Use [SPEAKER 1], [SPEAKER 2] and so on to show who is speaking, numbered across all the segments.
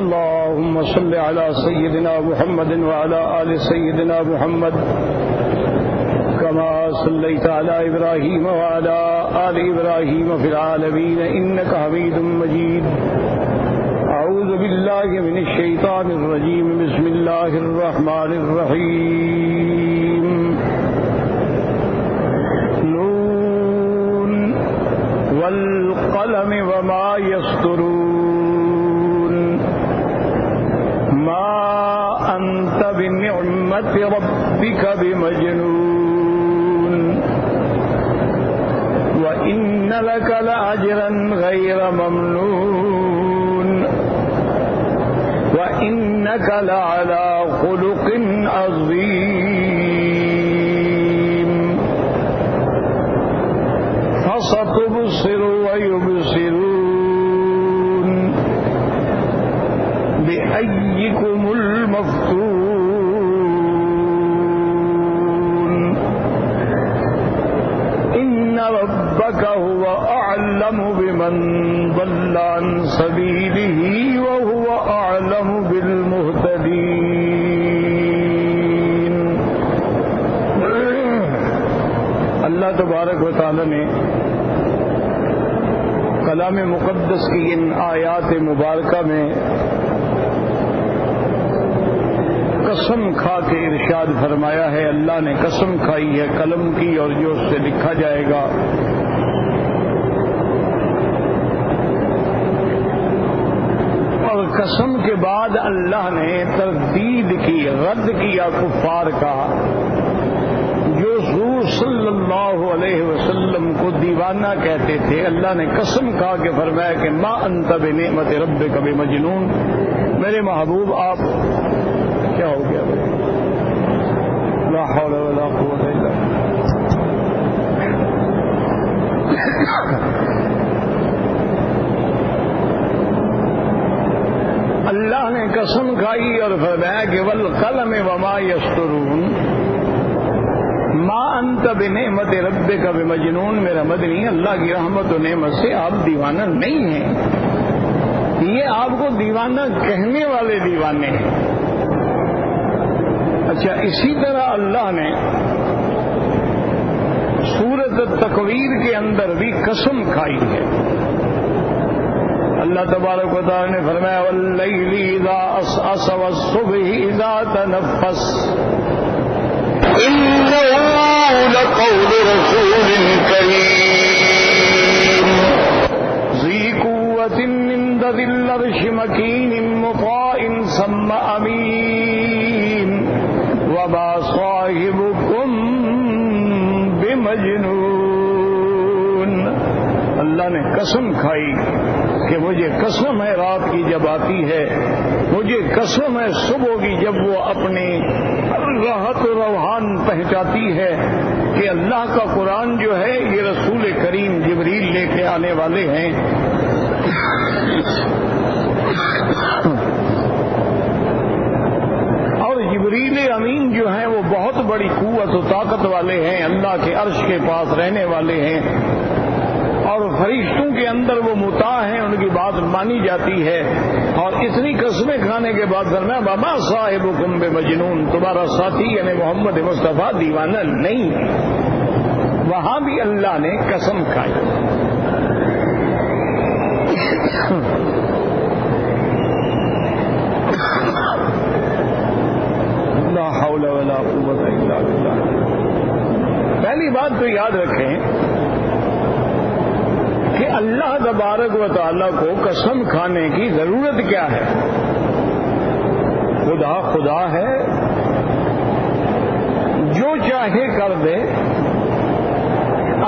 [SPEAKER 1] اللهم صل على سيدنا محمد وعلى آل سيدنا محمد كما صليت على إبراهيم وعلى آل إبراهيم في العالمين إنك حميد مجيد. أعوذ بالله من الشيطان الرجيم. بسم الله الرحمن الرحيم. نون والقلم وما يسطرون ما أنت بنعمة ربك بمجنون وإن لك لأجرا غير ممنون وإنك لعلى خلق عظيم. فستبصر ويبصرون بأيكم المفتون إن ربك هو أعلم بمن ضل عن سبيله وهو أعلم بالمهتدين. اللہ تبارک و تعالی نے کلام مقدس کی ان آیات مبارکہ میں قسم کھا کے ارشاد فرمایا ہے. اللہ نے قسم کھائی ہے قلم کی اور جو اس سے لکھا جائے گا. اور قسم کے بعد اللہ نے تردید کی، رد کیا کفار کا جو حضور صلی اللہ علیہ وسلم کو دیوانہ کہتے تھے. اللہ نے قسم کھا کے فرمایا کہ ما انت بنعمت ربک بمجنون. میرے محبوب آپ کیا ہو گیا؟ لا حول ولا قوت الا باللہ. اللہ نے قسم کھائی اور فرمایا کہ والقلم وما یسطرون ما انت بنعمت ربک بمجنون. میرا مدنی، اللہ کی رحمت و نعمت سے آپ دیوانہ نہیں ہیں. یہ آپ کو دیوانہ کہنے والے دیوانے ہیں. اچھا، اسی طرح اللہ نے سورۃ التکویر کے اندر بھی قسم کھائی ہے. اللہ تبارک و تعالی نے فرمایا واللیل اذا عسعس والصبح اذا تنفس انه لقول رسول کریم ذی قوة عند ذی العرش مکین مطاع ثم امین وما صاحبكم بمجنون. اللہ نے قسم کھائی کہ مجھے قسم ہے رات کی جب آتی ہے، مجھے قسم ہے صبح کی جب وہ اپنی راحت و روحان پہنچاتی ہے کہ اللہ کا قرآن جو ہے یہ رسول کریم جبریل لے کے آنے والے ہیں. جبریل امین جو ہیں وہ بہت بڑی قوت و طاقت والے ہیں، اللہ کے عرش کے پاس رہنے والے ہیں، اور فرشتوں کے اندر وہ مطاع ہیں، ان کی بات مانی جاتی ہے. اور اتنی قسمیں کھانے کے بعد فرمایا وما صاحبکم بمجنون، تمہارا ساتھی یعنی محمد مصطفیٰ دیوانہ نہیں. وہاں بھی اللہ نے قسم کھائی. لا حول ولا قوت الا باللہ. پہلی بات تو یاد رکھیں کہ اللہ تبارک و تعالی کو قسم کھانے کی ضرورت کیا ہے؟ خدا خدا ہے، جو چاہے کر دے.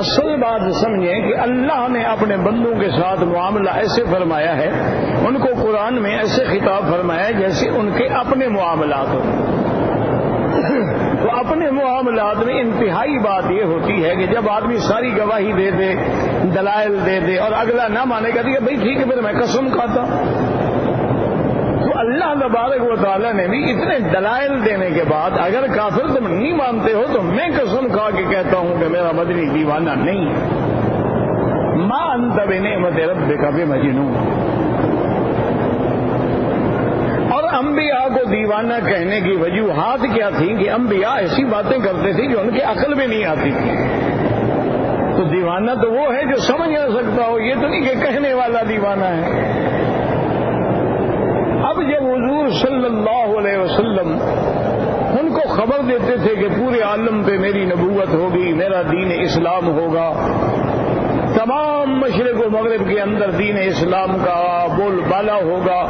[SPEAKER 1] اصل بات سمجھیں کہ اللہ نے اپنے بندوں کے ساتھ معاملہ ایسے فرمایا ہے، ان کو قرآن میں ایسے خطاب فرمایا ہے جیسے ان کے اپنے معاملات ہو. تو اپنے معاملات میں انتہائی بات یہ ہوتی ہے کہ جب آدمی ساری گواہی دے دے، دلائل دے دے، اور اگلا نہ مانے گا کہ بھائی ٹھیک ہے پھر میں قسم کھاتا. تو اللہ تبارک و تعالیٰ نے بھی اتنے دلائل دینے کے بعد اگر کافر تم نہیں مانتے ہو تو میں قسم کھا کے کہتا ہوں کہ میرا مدنی دیوانہ نہیں. ما انت بنعمت ربک بمجنون. اور انبیاء کو دیوانہ کہنے کی وجوہات کیا تھی کہ انبیاء ایسی باتیں کرتے تھے جو ان کے عقل میں نہیں آتی تھی. تو دیوانہ تو وہ ہے جو سمجھ نہ سکتا ہو، یہ تو نہیں کہ کہنے والا دیوانہ ہے. اب جب حضور صلی اللہ علیہ وسلم ان کو خبر دیتے تھے کہ پورے عالم پہ میری نبوت ہوگی، میرا دین اسلام ہوگا، تمام مشرق و مغرب کے اندر دین اسلام کا بول بالا ہوگا،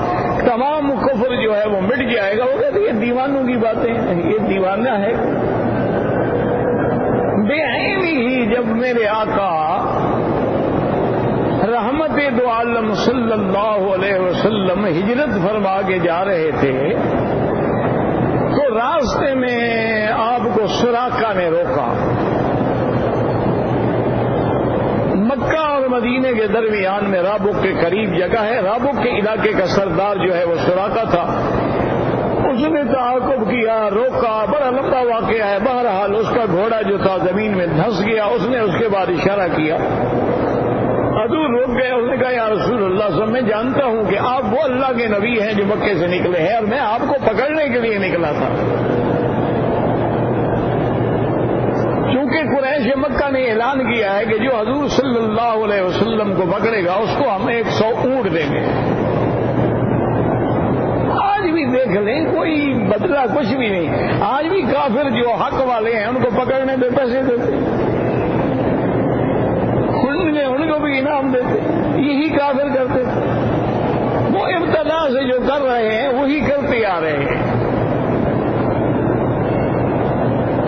[SPEAKER 1] تمام کفر جو ہے وہ مٹ جائے گا، وہ کہتے ہیں یہ دیوانوں کی باتیں، یہ دیوانہ ہے. بے عینی ہی جب میرے آقا رحمت دو عالم صلی اللہ علیہ وسلم ہجرت فرما کے جا رہے تھے تو راستے میں آپ کو سراقہ نے روکا. مکہ اور مدینے کے درمیان میں رابق کے قریب جگہ ہے. رابق کے علاقے کا سردار جو ہے وہ سراقہ تھا. اس نے تعاقب کیا، روکا، بڑا لمبا واقعہ ہے. بہرحال اس کا گھوڑا جو تھا زمین میں دھنس گیا. اس نے اس کے بعد اشارہ کیا، حضور روک گئے. اس نے کہا یا رسول اللہ صلی اللہ علیہ وسلم، میں جانتا ہوں کہ آپ وہ اللہ کے نبی ہیں جو مکے سے نکلے ہیں اور میں آپ کو پکڑنے کے لیے نکلا تھا. چونکہ قریش مکہ نے اعلان کیا ہے کہ جو حضور صلی اللہ علیہ وسلم کو پکڑے گا اس کو ہم 100 اونٹ دیں گے. آج بھی دیکھ لیں کوئی بدلا کچھ بھی نہیں. آج بھی کافر جو حق والے ہیں ان کو پکڑنے پہ پیسے دیتے، ان کو بھی انعام دیتے. یہی کافر کرتے، وہ ابتدا سے جو کر رہے ہیں وہی کرتے آ رہے ہیں.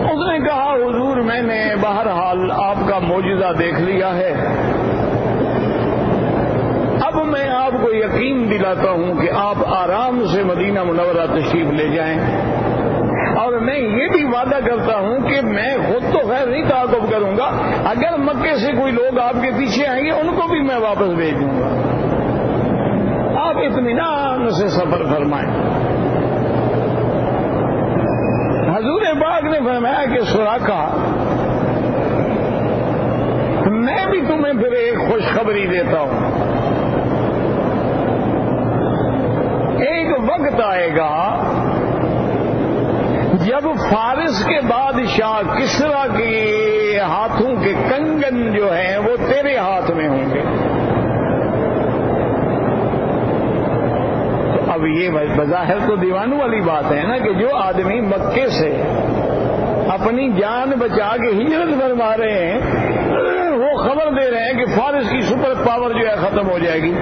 [SPEAKER 1] اس نے کہا حضور میں نے بہرحال آپ کا معجزہ دیکھ لیا ہے، اب میں آپ کو یقین دلاتا ہوں کہ آپ آرام سے مدینہ منورہ تشریف لے جائیں، اور میں یہ بھی وعدہ کرتا ہوں کہ میں خود تو خیر نہیں تعاقب کروں گا، اگر مکے سے کوئی لوگ آپ کے پیچھے آئیں گے ان کو بھی میں واپس بھیج دوں گا. آپ اطمینان سے سفر فرمائیں. حضور پاک نے فرمایا کہ سراقہ، میں بھی تمہیں پھر ایک خوشخبری دیتا ہوں. ایک وقت آئے گا جب فارس کے بادشاہ کسرا کے ہاتھوں کے کنگن جو ہیں وہ تیرے ہاتھ میں ہوں گے. تو اب یہ بظاہر تو دیوانوں والی بات ہے نا کہ جو آدمی مکے سے اپنی جان بچا کے ہجرت فرما رہے ہیں وہ خبر دے رہے ہیں کہ فارس کی سپر پاور جو ہے ختم ہو جائے گی.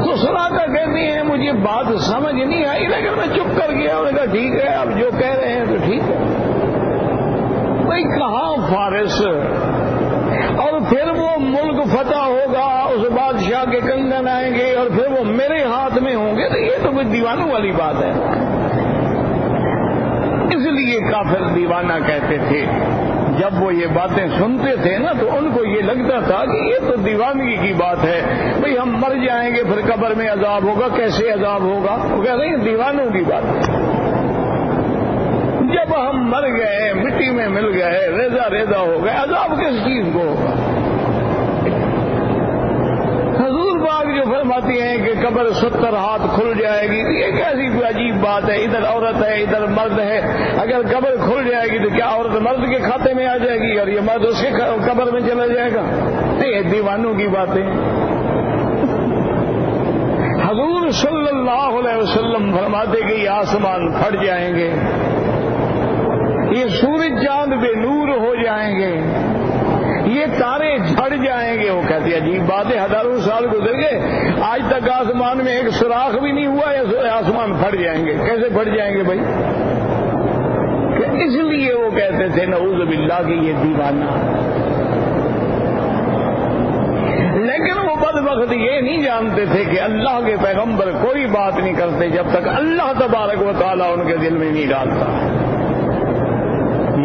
[SPEAKER 1] تو سراقہ کہتی ہیں مجھے بات سمجھ نہیں آئی لیکن میں چپ کر گیا. انہوں نے کہا ٹھیک ہے، اب جو کہہ رہے ہیں تو ٹھیک ہے. بھائی کہاں فارس، اور پھر وہ ملک فتح ہوگا، اس بادشاہ کے کنگن آئیں گے اور پھر وہ میرے ہاتھ میں ہوں گے. تو یہ تو کوئی دیوانوں والی بات ہے. اس لیے کافر دیوانہ کہتے تھے. جب وہ یہ باتیں سنتے تھے نا تو ان کو یہ لگتا تھا کہ یہ تو دیوانگی کی بات ہے. بھئی ہم مر جائیں گے پھر قبر میں عذاب ہوگا، کیسے عذاب ہوگا؟ وہ کہتے ہیں دیوانوں کی بات ہے. جب ہم مر گئے، مٹی میں مل گئے، ریزہ ریزہ ہو گئے، عذاب کس چیز کو ہوگا؟ حضور پاک جو فرماتی ہیں کہ قبر 70 ہاتھ کھل جائے گی، یہ کیسی کوئی عجیب بات ہے؟ ادھر عورت ہے ادھر مرد ہے، اگر قبر کھل جائے گی تو کیا عورت مرد کے کھاتے میں آ جائے گی اور یہ مرد اس کے قبر میں چلا جائے گا؟ یہ دیوانوں کی باتیں. حضور صلی اللہ علیہ وسلم فرماتے کہ یہ آسمان پھٹ جائیں گے، یہ سورج چاند بے نور ہو جائیں گے، یہ تارے جھڑ جائیں گے. وہ کہتے ہیں عجیب بات ہے، ہزاروں سال گزر گئے آج تک آسمان میں ایک سوراخ بھی نہیں ہوا، یا آسمان پھٹ جائیں گے؟ کیسے پھٹ جائیں گے بھائی؟ اس لیے وہ کہتے تھے نعوذ باللہ کہ یہ دیوانہ. لیکن وہ بدبخت یہ نہیں جانتے تھے کہ اللہ کے پیغمبر کوئی بات نہیں کرتے جب تک اللہ تبارک و تعالیٰ ان کے دل میں نہیں ڈالتا.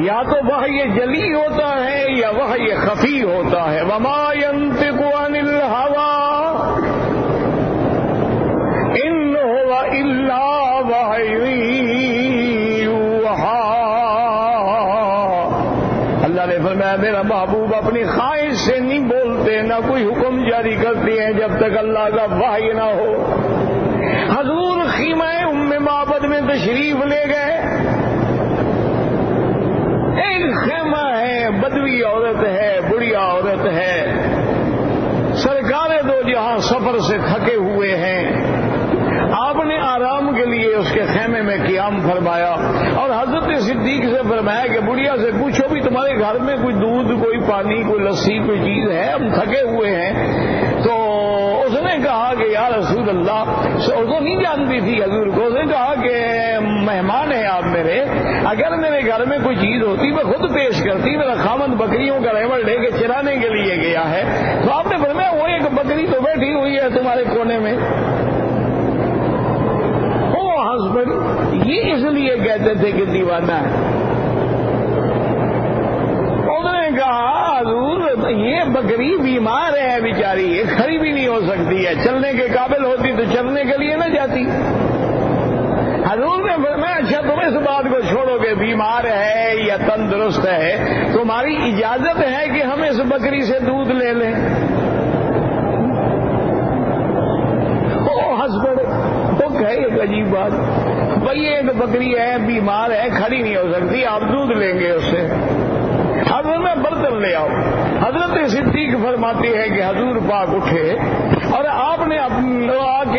[SPEAKER 1] یا تو وحی جلی ہوتا ہے یا وحی خفی ہوتا ہے. وما ينطق عن الهوى ان هو الا وحی یوحی. اللہ نے فرمایا فرمایا میرا محبوب اپنی خواہش سے نہیں بولتے، نہ کوئی حکم جاری کرتے ہیں جب تک اللہ کا وحی نہ ہو۔ حضور خیمہ ام معبد میں تشریف لے گئے۔ ایک خیمہ ہے، بدوی عورت ہے، بڑھیا عورت ہے، سرکار دو جہاں سفر سے تھکے ہوئے ہیں، آپ نے آرام کے لیے اس کے خیمے میں قیام فرمایا اور حضرت صدیق سے فرمایا کہ بڑھیا سے پوچھو بھی تمہارے گھر میں کوئی دودھ، کوئی پانی، کوئی لسی، کوئی چیز ہے، ہم تھکے ہوئے ہیں۔ تو اس نے کہا کہ یا رسول اللہ، اردو نہیں جانتی تھی حضور کو، اس نے کہا کہ مہمان ہیں آپ میرے، اگر میرے گھر میں کوئی چیز ہوتی میں خود پیش کرتی، میرا خامد بکریوں کا ریوڑ لے کے چرانے کے لیے گیا ہے، تو آپ نے فرمایا وہ ایک بکری تو بیٹھی ہوئی ہے تمہارے کونے میں۔ یہ اس لیے کہتے تھے کہ دیوانہ ہے۔ انہوں نے کہا حضور یہ بکری بیمار ہے بیچاری، یہ کھڑی بھی نہیں ہو سکتی ہے، چلنے کے قابل ہوتی تو چلنے کے لیے نہ جاتی۔ حضور نے فرمایا اچھا تم اس بات کو چھوڑو کہ بیمار ہے یا تندرست ہے، تمہاری اجازت ہے کہ ہم اس بکری سے دودھ لے لیں؟ ہنس پڑے تو کہے ایک عجیب بات، بھائی ایک بکری ہے، بیمار ہے، کھڑی نہیں ہو سکتی، آپ دودھ لیں گے اس سے؟ حضرت میں برتن لے آؤ۔ حضرت صدیق فرماتی ہے کہ حضور پاک اٹھے اور آپ نے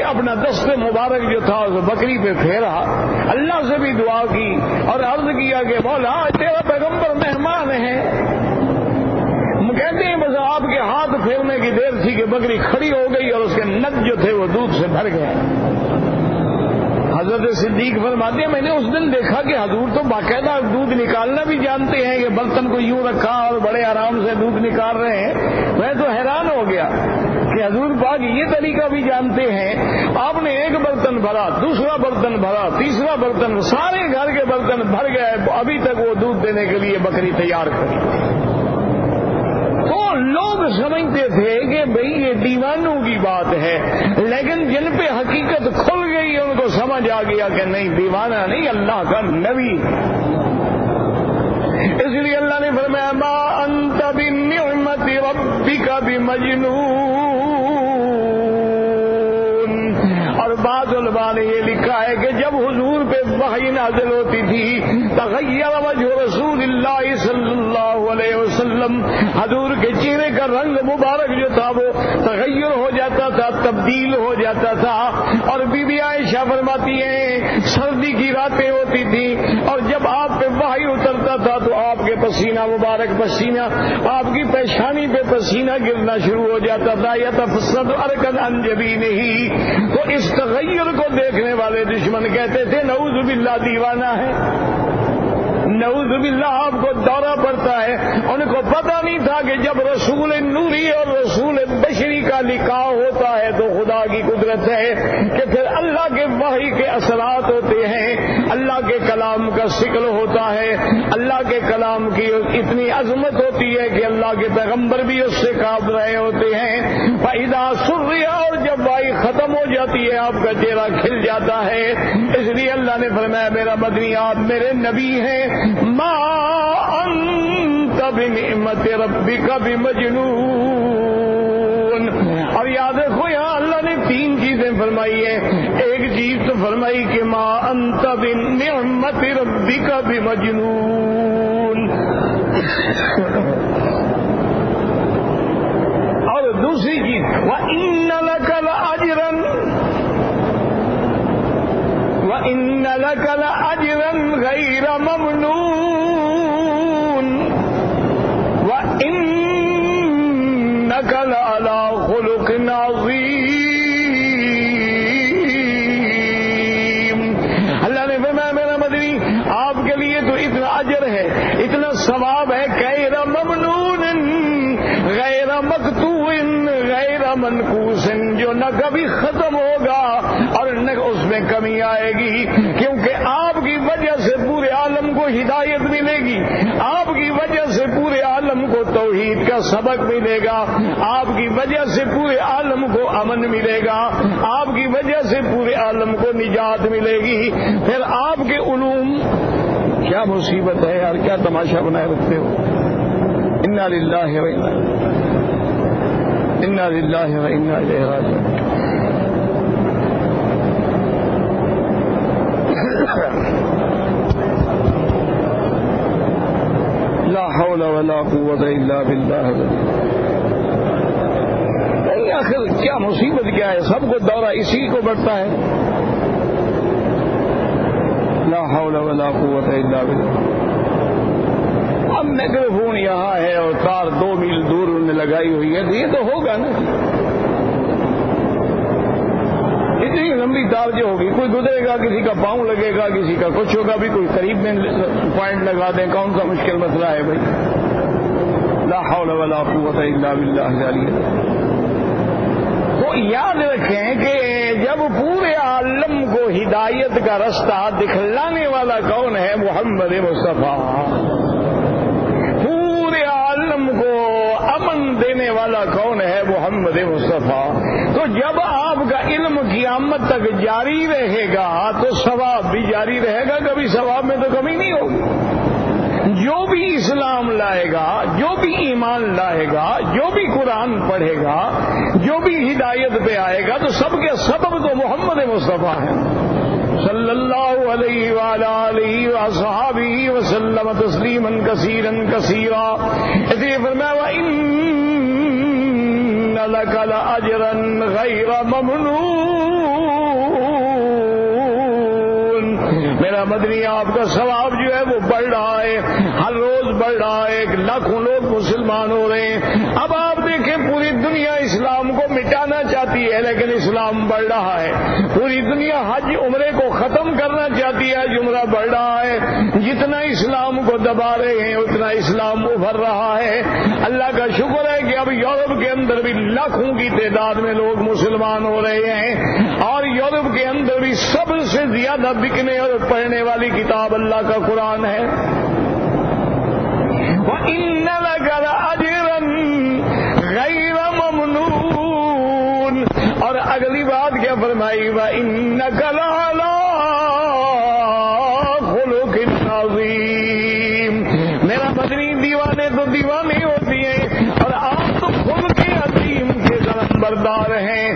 [SPEAKER 1] اپنا دست مبارک جو تھا اس بکری پہ پھیرا، اللہ سے بھی دعا کی اور عرض کیا کہ مولا تیرا پیغمبر مہمان ہے۔ کہتے ہیں بس آپ کے ہاتھ پھیرنے کی دیر تھی کہ بکری کھڑی ہو گئی اور اس کے نگ جو تھے وہ دودھ سے بھر گئے۔ حضرت صدیق فرماتے ہیں میں نے اس دن دیکھا کہ حضور تو باقاعدہ دودھ نکالنا بھی جانتے ہیں کہ برتن کو یوں رکھا اور بڑے آرام سے دودھ نکال رہے ہیں۔ میں تو حیران ہو گیا کہ حضور پاک یہ طریقہ بھی جانتے ہیں۔ آپ نے ایک برتن بھرا، دوسرا برتن بھرا، تیسرا برتن، سارے گھر کے برتن بھر گئے، ابھی تک وہ دودھ دینے کے لیے بکری تیار کری۔ تو لوگ سمجھتے تھے کہ بھئی یہ دیوانوں کی بات ہے، لیکن جن پہ حقیقت کھل گئی ان کو سمجھ آ گیا کہ نہیں دیوانہ نہیں، اللہ کا نبی۔ اس لیے اللہ نے فرمایا ما انت بنعمت ربک بمجنون۔ اور بعض علماء نے یہ لکھا ہے کہ جب حضور پہ وحی نازل ہوتی تھی تغیر وجہ رسول اللہ صلی اللہ علیہ وسلم، حضور کے چہرے کا رنگ مبارک جو تھا وہ تغیر ہو جاتا تھا، تبدیل ہو جاتا تھا۔ اور بی بی عائشہ فرماتی ہیں سردی کی راتیں ہوتی تھی اور جب آپ پہ وحی اترتا تھا تو آپ کے پسینہ مبارک، پسینہ آپ کی پیشانی پہ پسینہ گرنا شروع ہو جاتا تھا، یا تفسد ارکن عن جبینہ۔ تو اس تغیر کو دیکھنے والے دشمن کہتے تھے نعوذ باللہ دیوانہ ہے، نعوذ باللہ آپ کو دورہ پڑتا ہے۔ ان کو پتہ نہیں تھا کہ جب رسول نوری اور رسول بشری کا لقاء ہوتا ہے تو خدا کی قدرت ہے کہ پھر اللہ کے وحی کے اثرات ہوتے ہیں، اللہ کے کلام کا شکل ہوتا ہے، اللہ کے کلام کی اتنی عظمت ہوتی ہے کہ اللہ کے پیغمبر بھی اس سے کانپ رہے ہوتے ہیں۔ فَإِذَا سُرِّيَ، اور جب وحی ختم ہو جاتی ہے آپ کا چہرہ کھل جاتا ہے۔ اس لیے اللہ نے فرمایا میرا مدنی آپ میرے نبی ہیں، ما انت بنعمت ربک بمجنون۔ اور یاد رکھو یہاں اللہ نے تین چیزیں فرمائی ہیں، ایک چیز تو فرمائی کہ ما انت بنعمت ربک بمجنون، اور دوسری چیز وَإِنَّ لَكَ لَأَجْرًا وَإِنَّ لَكَ لَأَجْرًا غَيْرَ مَمْنُونٍ وَإِنَّكَ لَعَلَىٰ خُلُقٍ عَظِيمٍ۔ اللہ نے فرمایا میرا مدنی آپ کے لیے تو اتنا اجر ہے، اتنا ثواب ہے، غیر ممنون، غیر مقطوع، غیر منقوص، جو نہ کبھی ختم ہوگا اور نہ اس میں کمی آئے گی، کیونکہ آپ کی وجہ سے پورے عالم کو ہدایت ملے گی، آپ کی وجہ سے پورے عالم کو توحید کا سبق ملے گا، آپ کی وجہ سے پورے عالم کو امن ملے گا، آپ کی وجہ سے پورے عالم کو نجات ملے گی۔ پھر آپ کے علوم، کیا مصیبت ہے یار، کیا تماشا بنائے رکھتے ہو، انا للہ و انا الیہ راجعون. لا حول ولا قوة الا باللہ. آخر کیا مصیبت کیا ہے؟ سب کو دورہ اسی کو بڑھتا ہے. لا حول ولا قوة الا باللہ. اب میکروفون یہاں ہے اور تار 2 میل دور انہوں نے لگائی ہوئی ہے، تو یہ تو ہوگا نا. اتنی لمبی تار جو ہوگی، کوئی گزرے گا، کسی کا پاؤں لگے گا، کسی کا کچھ ہوگا، بھی کوئی قریب میں پوائنٹ لگا دیں، کون سا مشکل مسئلہ ہے بھائی. لا حول ولا قوة الا باللہ العلی. تو یاد رکھیں کہ جب پورے عالم کو ہدایت کا رستہ دکھلانے والا کون ہے؟ محمد مصطفیٰ. پورے عالم کو امن دینے والا کون ہے؟ محمد مصطفیٰ. تو جب آپ کا علم قیامت تک جاری رہے گا تو ثواب بھی جاری رہے گا، کبھی ثواب میں تو کمی نہیں ہوگی. جو بھی اسلام لائے گا، جو بھی ایمان لائے گا، جو بھی قرآن پڑھے گا، جو بھی ہدایت پہ آئے گا، تو سب کے سبب تو محمد مصطفیٰ ہے صلی اللہ علیہ وعلی آلہ وصحبہ وسلم تسلیما کثیرا کثیرا. اس لیے فرمایا وَإِنَّ لَكَ لَأَجْرًا غَيْرَ مَمْنُونٍ. میرا مدنی آپ کا ثواب جو ہے وہ بڑھ رہا ہے، ہر روز بڑھ رہا ہے. 1 لاکھوں لوگ مسلمان ہو رہے ہیں. اب آپ دیکھیں پوری دنیا اسلام کو مٹانا چاہتی ہے لیکن اسلام بڑھ رہا ہے. پوری دنیا حج عمرے کو ختم کرنا چاہتی ہے، عمرہ بڑھ رہا ہے. جتنا اسلام کو دبا رہے ہیں اتنا اسلام ابھر رہا ہے. اللہ کا شکر ہے کہ اب یورپ کے اندر بھی لاکھوں کی تعداد میں لوگ مسلمان ہو رہے ہیں، اور یورپ کے اندر بھی سب سے زیادہ بکنے اور پڑھنے والی کتاب اللہ کا قرآن ہے. وَإِنَّ لَكَ لَأَجْرًا غَيْرَ مَمْنُونٍ. اور اگلی بات کیا فرمائی؟ وَإِنَّكَ لَعَلَىٰ خُلُقٍ عَظِيمٍ. میرا مدنی دیوانے تو دیوانے ہوتی ہیں، اور آپ تو خلق عظیم کے ذمہ بردار ہیں.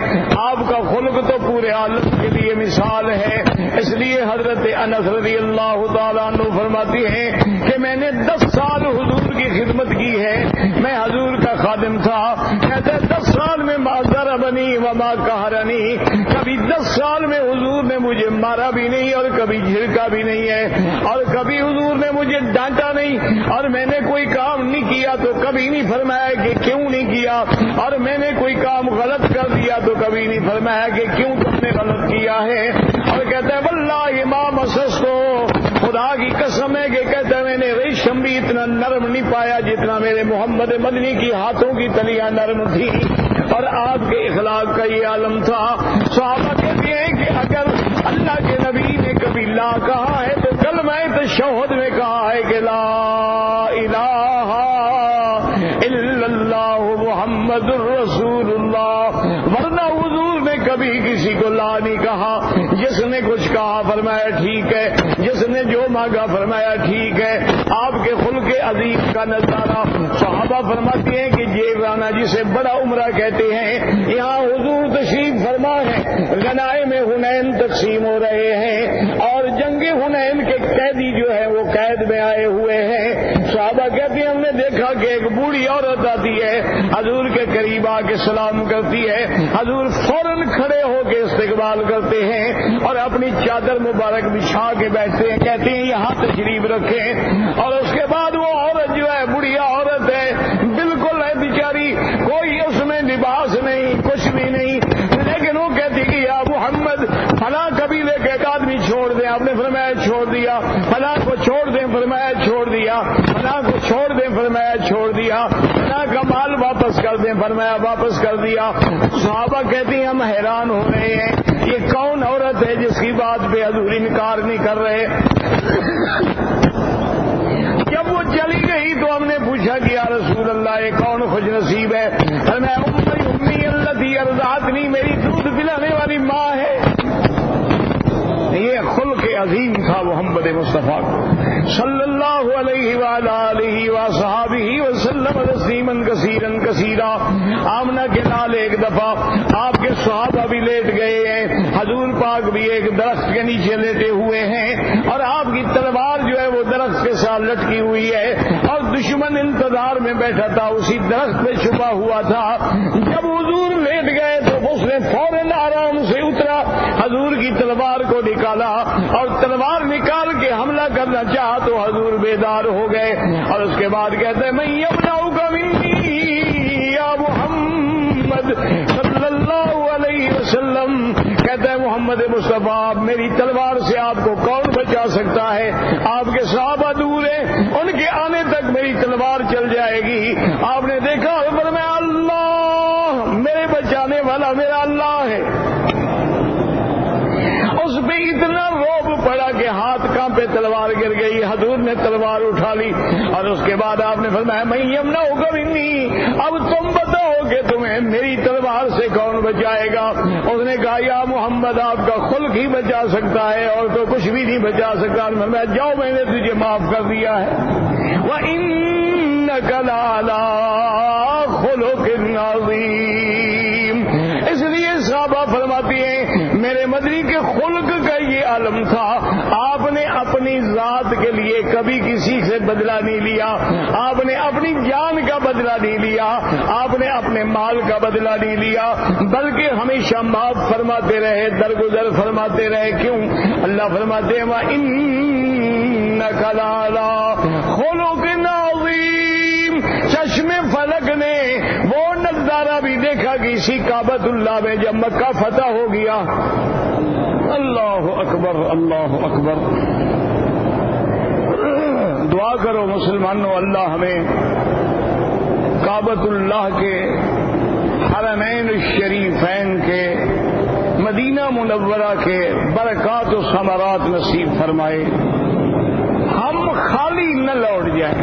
[SPEAKER 1] آپ کا خلق تو پورے عالم کے لیے مثال ہے. اس لیے حضرت انس رضی اللہ تعالیٰ عنہ فرماتی ہیں کہ میں نے 10 سال حضور کی خدمت کی ہے. میں حضور کا خادم تھا. کہتے 10 سال میں ما ضربنی وما قہرنی. کبھی 10 سال میں حضور نے مجھے مارا بھی نہیں اور کبھی جھڑکا بھی نہیں ہے، اور کبھی حضور نے مجھے ڈانٹا نہیں. اور میں نے کوئی کام نہیں کیا تو کبھی نہیں فرمایا کہ کیوں نہیں کیا، اور میں نے کوئی کام غلط کر دیا تو کبھی نہیں فرمایا کہ کیوں تم نے غلط کیا ہے. اور کہتا ہے واللہ ما مسستو، خدا کی قسم ہے کہ کہتا ہے میں نے ریشم بھی اتنا نرم نہیں پایا جتنا میرے محمد مدنی کی ہاتھوں کی تلیاں نرم تھی. اور آپ کے اخلاق کا یہ عالم تھا. صحابہ کہتے ہیں کہ اگر اللہ کے نبی نے کبھی لا کہا ہے تو کلمہ تشہد میں کہا ہے کہ لا الہ الا اللہ محمد الرسول اللہ. ورنہ حضور نے کبھی کسی کو لا نہیں کہا. جس نے کچھ کہا فرمایا ٹھیک ہے، جس نے جو مانگا فرمایا ٹھیک ہے. آپ کے خلق عظیم کا نظارہ. صحابہ فرماتے ہیں کہ جیرانا جسے بڑا عمرہ کہتے ہیں، یہاں حضور تشریف فرما ہے. غنائم حنین تقسیم ہو رہے ہیں اور جنگ حنین کے قیدی جو ہے وہ قید میں آئے ہوئے ہیں. صحابہ کہتے ہیں ہم نے دیکھا کہ ایک بوڑھی عورت آتی ہے، حضور کے قریب آ کے سلام کرتی ہے. حضور فوراً کھڑے ہو کے استقبال کرتے ہیں اور اپنی چادر مبارک بچھا کے بیٹھتے ہیں. کہتے ہیں یہاں تشریف رکھیں. اور اس کے بعد وہ عورت جو ہے بڑھیا عورت ہے، بالکل ہے بیچاری، کوئی اس میں لباس نہیں، کچھ بھی نہیں. لیکن وہ کہتی کہ یا محمد فلاں قبیلے کے ایک آدمی چھوڑ دیں. آپ نے فرمایا چھوڑ دیا. فلاں کو چھوڑ دیں فرمایا چھوڑ دیا. فلاں کو چھوڑ دیں فرمایا چھوڑ دیا. فلاں کا مال واپس کر دیں فرمایا واپس کر دیا. صحابہ کہتی ہیں ہم حیران ہو رہے ہیں یہ کون عورت ہے جس کی بات پہ حضور انکار نہیں کر رہے. جب وہ چلی گئی تو ہم نے پوچھا کہ یا رسول اللہ یہ کون خوش نصیب ہے؟ فرمایا امی التی ارضعتنی، میری دودھ پلانے والی ماں ہے. یہ خلق عظیم تھا محمد مصطفیٰ صلی اللہ علیہ وآلہ وصحبہ وسلم تسلیما کثیرا کثیرا۔ آمنہ کے نال ایک دفعہ آپ کے صحابہ بھی لیٹ گئے ہیں، حضور پاک بھی ایک درخت کے نیچے لیٹے ہوئے ہیں، اور آپ کی تلوار جو ہے وہ درخت کے ساتھ لٹکی ہوئی ہے، اور دشمن انتظار میں بیٹھا تھا، اسی درخت پہ چھپا ہوا تھا۔ جب حضور لیٹ گئے تو اس نے فوراً آرام سے اترا، حضور کی تلوار کو نکالا اور تلوار نکال کے حملہ کرنا چاہا تو حضور بیدار ہو گئے، اور اس کے بعد کہتے ہیں میں یمنعک منی یا محمد صلی اللہ علیہ وسلم، کہتے ہیں محمد مصطفیٰ میری تلوار سے آپ کو کون بچا سکتا ہے؟ آپ کے صحابہ دور ہیں، ان کے آنے تک میری تلوار چل جائے گی۔ آپ نے دیکھا فرمایا اللہ، میرے بچانے والا میرا اللہ ہے۔ اس پہ اتنا روب پڑا کہ ہاتھ کانپے تلوار گر گئی، حضور نے تلوار اٹھا لی، اور اس کے بعد آپ نے فرمایا میں یمنعک منی، اب تم بتاؤ کہ تمہیں میری تلوار سے کون بچائے گا؟ اس نے کہا یا محمد آپ کا خلق ہی بچا سکتا ہے، اور تو کچھ بھی نہیں بچا سکتا۔ میں جاؤ میں نے تجھے معاف کر دیا ہے۔ وَإِنَّكَ لَعَلَىٰ خُلُقٍ عَظِيمٍ۔ اس لیے صحابہ فرماتی ہیں میرے مدنی کے خلق کا یہ عالم تھا، آپ نے اپنی ذات کے لیے کبھی کسی سے بدلہ نہیں لیا، آپ نے اپنی جان کا بدلہ نہیں لیا، آپ نے اپنے مال کا بدلہ نہیں لیا، بلکہ ہمیشہ معاف فرماتے رہے، درگزر فرماتے رہے۔ کیوں؟ اللہ فرماتے ہیں وَإِنَّكَ لَعَلَىٰ خُلُقٍ عَظِيمٍ۔ چشم فلک نے وہ نظارہ بھی دیکھا کہ اسی کعبۃ اللہ میں جب مکہ فتح ہو گیا۔ اللہ اکبر اللہ اکبر۔ دعا کرو مسلمانوں، اللہ ہمیں کعبۃ اللہ کے حرمین الشریفین کے مدینہ منورہ کے برکات و ثمرات نصیب فرمائے، ہم خالی نہ لوٹ جائیں۔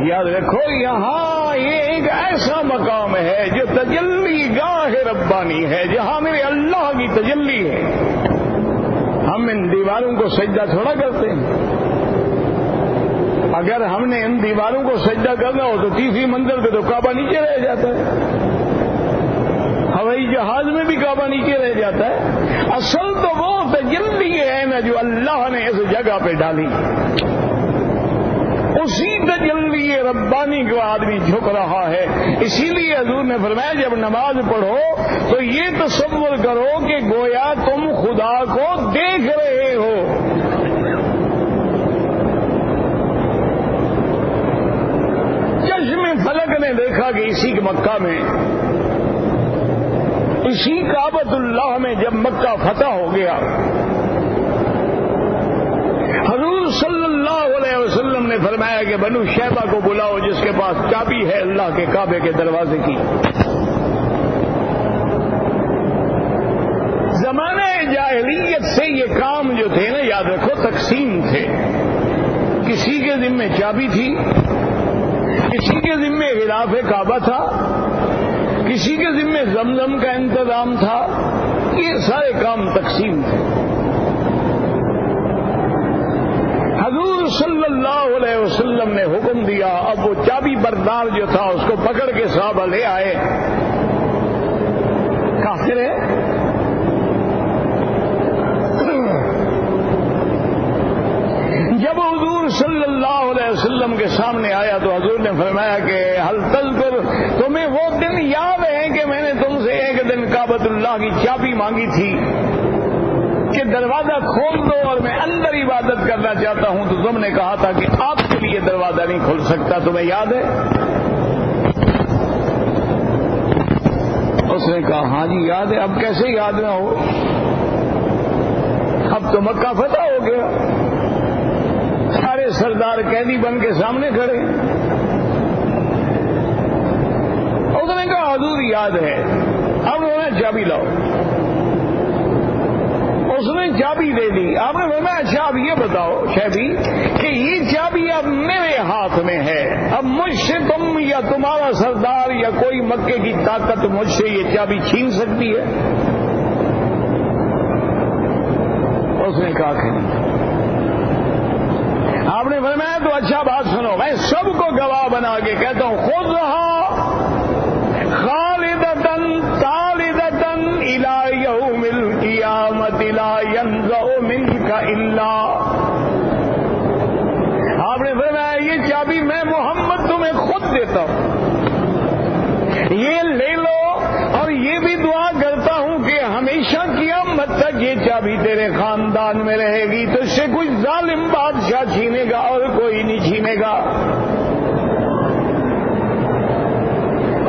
[SPEAKER 1] یاد رکھو یہاں یہ ایک ایسا مقام ہے جو تجلی گاہ ربانی ہے، جہاں میرے اللہ کی تجلی ہے۔ ہم ان دیواروں کو سجدہ تھوڑا کرتے ہیں، اگر ہم نے ان دیواروں کو سجدہ کرنا ہو تو تیسری منزل پہ تو کعبہ نیچے رہ جاتا ہے، ہوائی جہاز میں بھی کعبہ نیچے رہ جاتا ہے۔ اصل تو وہ تجلی ہے نا جو اللہ نے اس جگہ پہ ڈالی، اسی تجلی ربانی کو آدمی جھک رہا ہے۔ اسی لیے حضور نے فرمایا جب نماز پڑھو تو یہ تصور کرو کہ گویا تم خدا کو دیکھ رہے ہو۔ چشم فلک نے دیکھا کہ اسی مکہ میں، اسی کعبۃ اللہ میں جب مکہ فتح ہو گیا، حضور صلی اللہ علیہ وسلم نے فرمایا کہ بنو شیبہ کو بلاؤ جس کے پاس چابی ہے اللہ کے کعبے کے دروازے کی۔ زمانہ جاہلیت سے یہ کام جو تھے نا، یاد رکھو تقسیم تھے، کسی کے ذمے چابی تھی، کسی کے ذمے غلاف کعبہ تھا، کسی کے ذمے زمزم کا انتظام تھا، یہ سارے کام تقسیم تھے۔ حضور صلی اللہ علیہ وسلم نے حکم دیا، اب وہ چابی بردار جو تھا اس کو پکڑ کے صحابہ لے آئے۔ کافر ہے، جب حضور صلی اللہ علیہ وسلم کے سامنے آیا تو حضور نے فرمایا کہ حل تذکر، تمہیں وہ دن یاد ہے کہ میں نے تم سے ایک دن کعبۃ اللہ کی چابی مانگی تھی کہ دروازہ کھول دو اور میں اندر عبادت کرنا چاہتا ہوں، تو تم نے کہا تھا کہ آپ کے لیے دروازہ نہیں کھل سکتا، تمہیں یاد ہے؟ اس نے کہا ہاں جی یاد ہے۔ اب کیسے یاد نہ ہو، اب تو مکہ فتح ہو گیا، سارے سردار قیدی بن کے سامنے کھڑے۔ اس نے کہا حضور یاد ہے، اب انہوں نے چابی لاؤ۔ اس نے چابی دے دی۔ آپ نے فرمایا اچھا اب یہ بتاؤ شیبی کہ یہ چابی اب میرے ہاتھ میں ہے، اب مجھ سے تم یا تمہارا سردار یا کوئی مکے کی طاقت مجھ سے یہ چابی چھین سکتی ہے؟ اس نے کہا کہ نہیں۔ آپ نے فرمایا تو اچھا بات سنو، میں سب کو گواہ بنا کے کہتا ہوں، خذھا خالدۃ طالدۃ الی یوم القیامۃ لا ینزع منک الا۔ آپ نے فرمایا یہ چابی میں محمد تمہیں خود دیتا ہوں، یہ لے لو، اور یہ بھی دعا کرتا ہوں کہ ہمیشہ قیامت تک یہ چابی تیرے خاندان میں رہے گی، تو اس سے کوئی ظالم بادشاہ چھینے گا اور کوئی نہیں چھینے گا۔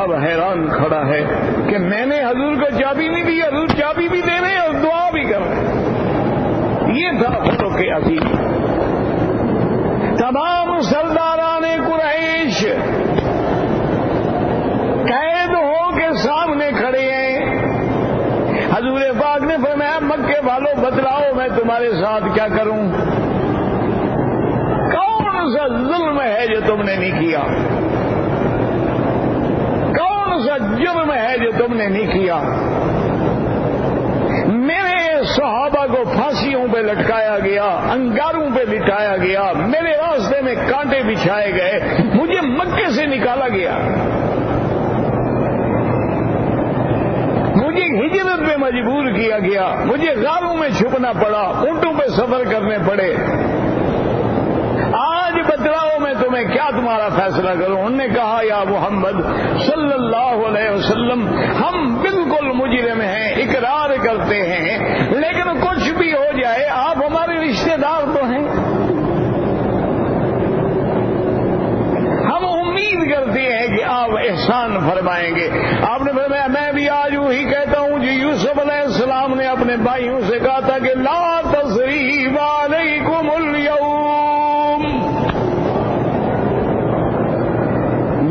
[SPEAKER 1] اب حیران کھڑا ہے کہ میں نے حضور کو چابی نہیں دی، حضور چابی بھی دے رہے اور دعا بھی کر رہے۔ یہ تھا خلق عظیم۔ تمام سرداران قریش قید ہو کے سامنے کھڑے ہیں۔ حضور پاک نے فرمایا مکے والوں بتلاؤ میں تمہارے ساتھ کیا کروں؟ کون سا ظلم ہے جو تم نے نہیں کیا؟ کون سا جرم ہے جو تم نے نہیں کیا؟ میرے صحابہ کو پھانسیوں پہ لٹکایا گیا، انگاروں پہ لٹایا گیا، میرے راستے میں کانٹے بچھائے گئے، مجھے مکے سے نکالا گیا، مجھے ہجرت میں مجبور کیا گیا، مجھے غاروں میں چھپنا پڑا، اونٹوں پہ سفر کرنے پڑے۔ آج بتلاؤ میں تمہیں کیا تمہارا فیصلہ کروں؟ انہوں نے کہا یا محمد صلی اللہ علیہ وسلم ہم بالکل مجرم ہیں، اقرار کرتے ہیں، لیکن کچھ بھی ہو جائے آپ ہمارے رشتہ دار تو ہیں، ہم امید کرتے ہیں کہ آپ احسان فرمائیں گے۔ آپ نے فرمایا میں بھی آج وہی کہتا ہوں جو یوسف علیہ السلام نے اپنے بھائیوں سے کہا تھا کہ لا تثریب علیکم اليوم،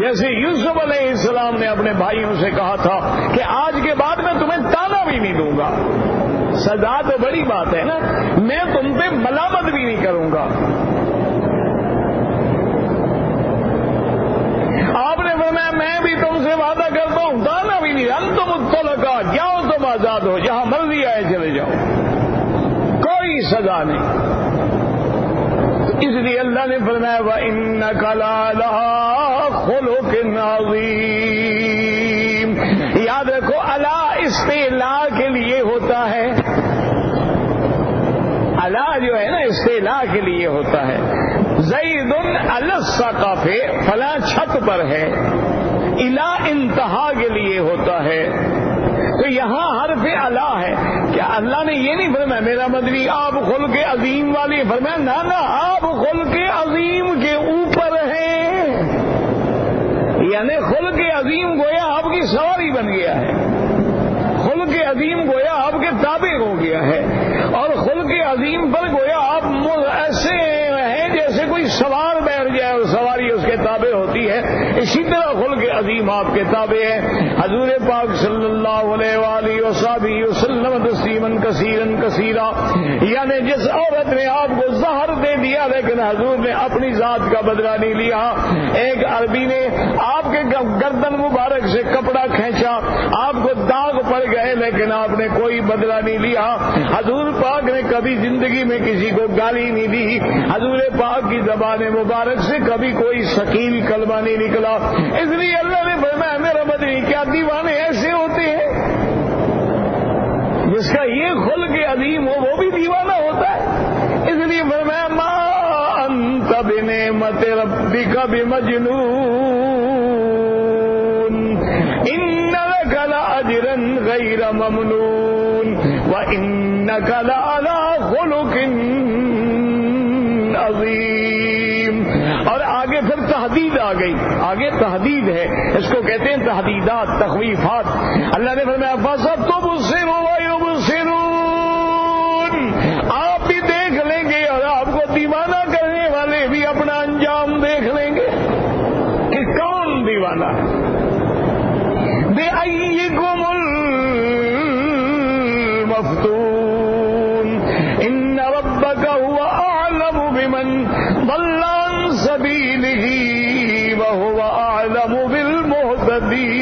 [SPEAKER 1] جیسے یوسف علیہ السلام نے اپنے بھائیوں سے کہا تھا کہ آج کے بعد میں تمہیں تانا بھی نہیں دوں گا، سزا تو بڑی بات ہے نا، میں تم پہ ملامت بھی نہیں کروں گا۔ آپ نے فرمایا میں بھی تم سے وعدہ کرتا ہوں تانا بھی نہیں، انتم الطلقاء، جاؤ تم آزاد ہو، جہاں مرضی آئے چلے جاؤ، کوئی سزا نہیں۔ اس لیے اللہ نے فرمایا وَإِنَّكَ لَعَلَىٰ خُلُقٍ عَظِيمٍ۔ یاد رکھو الا استعلاء کے لیے ہوتا ہے، الا جو ہے نا استعلاء کے لیے ہوتا ہے۔ زید علی السقف، فلاں چھت پر ہے، الا انتہا کے لیے ہوتا ہے۔ تو یہاں حرف الا ہے، کیا اللہ نے یہ نہیں فرمایا میرا مدنی آپ خلق عظیم والی؟ فرمایا نہ آپ خلق عظیم کے اوپر ہیں، یعنی خلق عظیم گویا آپ کی سواری بن گیا ہے، خلق عظیم گویا آپ کے تابع ہو گیا ہے، اور خلق عظیم پر گویا آپ ایسے ہیں جیسے کوئی سوار بیٹھ جائے اور سواری اس کے تابع ہوتی ہے، اسی طرح خلق عظیم آپ کے تابع ہے۔ حضور پاک صلی اللہ علیہ وآلہ وسلم تسلیما کثیرا کثیرا، یعنی جس عورت نے آپ کو زہر دے دیا لیکن حضور نے اپنی ذات کا بدلہ نہیں لیا، ایک عربی نے آپ کے گردن مبارک سے کپڑا کھینچا، آپ کو داغ پڑ گئے لیکن آپ نے کوئی بدلہ نہیں لیا، حضور پاک نے کبھی زندگی میں کسی کو گالی نہیں دی، حضور پاک کی زبان مبارک سے کبھی کوئی ثقیل کلمہ نہیں نکلا۔ اس لیے اللہ نے فرمایا میرا مدنی کیا دیوانے ایسے ہوتے ہیں؟ جس کا یہ خلق عظیم ہو وہ بھی دیوانہ ہوتا ہے۔ اس لیے فرمایا ما انت بنعمت ربک بمجنون ان لک لاجرا غیر ممنون وانک لعلی خلق عظیم۔ اور آگے پھر تحدید آ گئی، آگے تحدید ہے، اس کو کہتے ہیں تحدیدات، تخویفات۔ اللہ نے فرمایا فَسَتُبْصِرُ وَيُبْصِرُونَ، آپ بھی دیکھ لیں گے اور آپ کو دیوانہ کرنے والے بھی اپنا انجام دیکھ لیں گے کہ کون دیوانہ ہے۔ بِأَيِّكُمُ الْمَفْتُونُ إِنَّ رَبَّكَ هُوَ أَعْلَمُ بِمَنْ ضَلَّ عَنْ سَبِيلِهِ وَهُوَ أَعْلَمُ بِالْمُهْتَدِينَ۔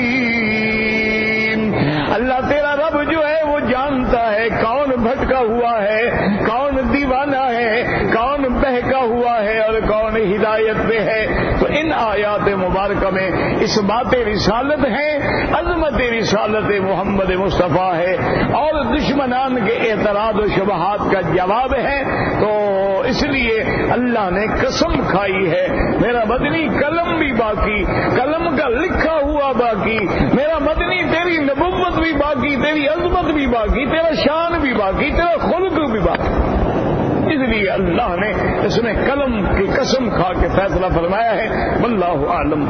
[SPEAKER 1] اللہ تیرا رب جو ہے وہ جانتا ہے کون بھٹکا ہوا ہے، کون دیوانہ ہے، کون بہکا ہوا ہے اور کون ہدایت پہ ہے۔ تو ان آیات مبارکہ میں اس بات رسالت ہے، عظمت رسالت محمد مصطفیٰ ہے، اور دشمنان کے اعتراض و شبہات کا جواب ہے۔ تو اس لیے اللہ نے قسم کھائی ہے، میرا مدنی قلم بھی باقی، قلم کا لکھا ہوا باقی، میرا مدنی تیری نبوت بھی باقی، تیری عظمت بھی باقی، تیرا شان بھی باقی، تیرا خلق بھی باقی۔ اس لیے اللہ نے اس میں قلم کی قسم کھا کے فیصلہ فرمایا ہے۔ واللہ اعلم۔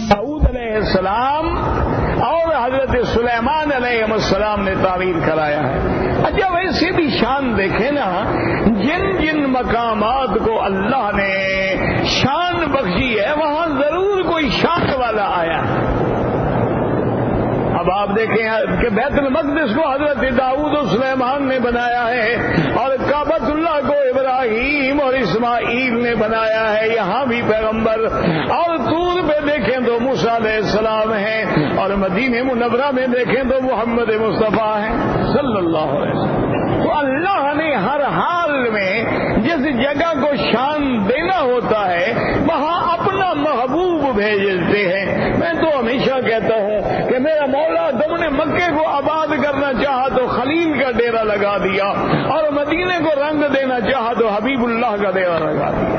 [SPEAKER 1] داؤد علیہ السلام اور حضرت سلیمان علیہ السلام نے تعمیر کرایا ہے۔ اچھا ویسے بھی شان دیکھیں نا، جن جن مقامات کو اللہ نے شان بخشی ہے وہاں ضرور کوئی شان والا آیا ہے۔ اب آپ دیکھیں کہ بیت المقدس کو حضرت داؤد و سلیمان نے بنایا ہے، اور کعبۃ اللہ کو ابراہیم اور اسماعیل نے بنایا ہے، یہاں بھی پیغمبر، اور طور پہ دیکھیں تو موسیٰ علیہ السلام ہیں، اور مدینہ منورہ میں دیکھیں تو محمد مصطفیٰ ہیں صلی اللہ علیہ وسلم۔ تو اللہ نے ہر حال میں جس جگہ کو شان دینا ہوتا ہے وہاں اپنا محبوب بھیجتے ہیں۔ میں تو ہمیشہ کہتا ہوں کہ میرا مولا تم نے مکے کو آباد کرنا چاہا تو خلیل کا ڈیرا لگا دیا، اور مدینے کو رنگ دینا چاہا تو حبیب اللہ کا ڈیرا لگا دیا۔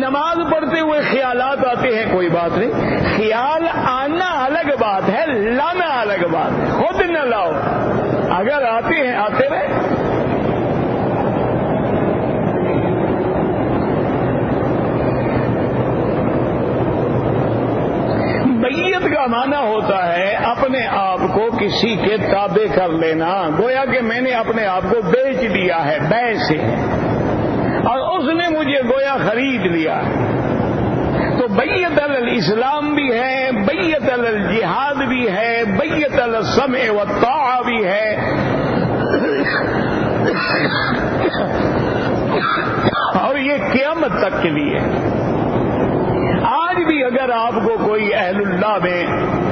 [SPEAKER 1] نماز پڑھتے ہوئے خیالات آتے ہیں، کوئی بات نہیں، خیال آنا الگ بات ہے، لانا الگ بات ہے۔ خود نہ لاؤ، اگر آتے ہیں آتے رہے۔ بیعت کا معنی ہوتا ہے اپنے آپ کو کسی کے تابع کر لینا، گویا کہ میں نے اپنے آپ کو بیچ دیا ہے بے سے، اور اس نے مجھے گویا خرید لیا۔ تو بیعت علی الاسلام بھی ہے، بیعت علی الجہاد بھی ہے، بیعت علی السمع والطاعہ بھی ہے، اور یہ قیامت تک کے لیے۔ آج بھی اگر آپ کو کوئی اہل اللہ میں،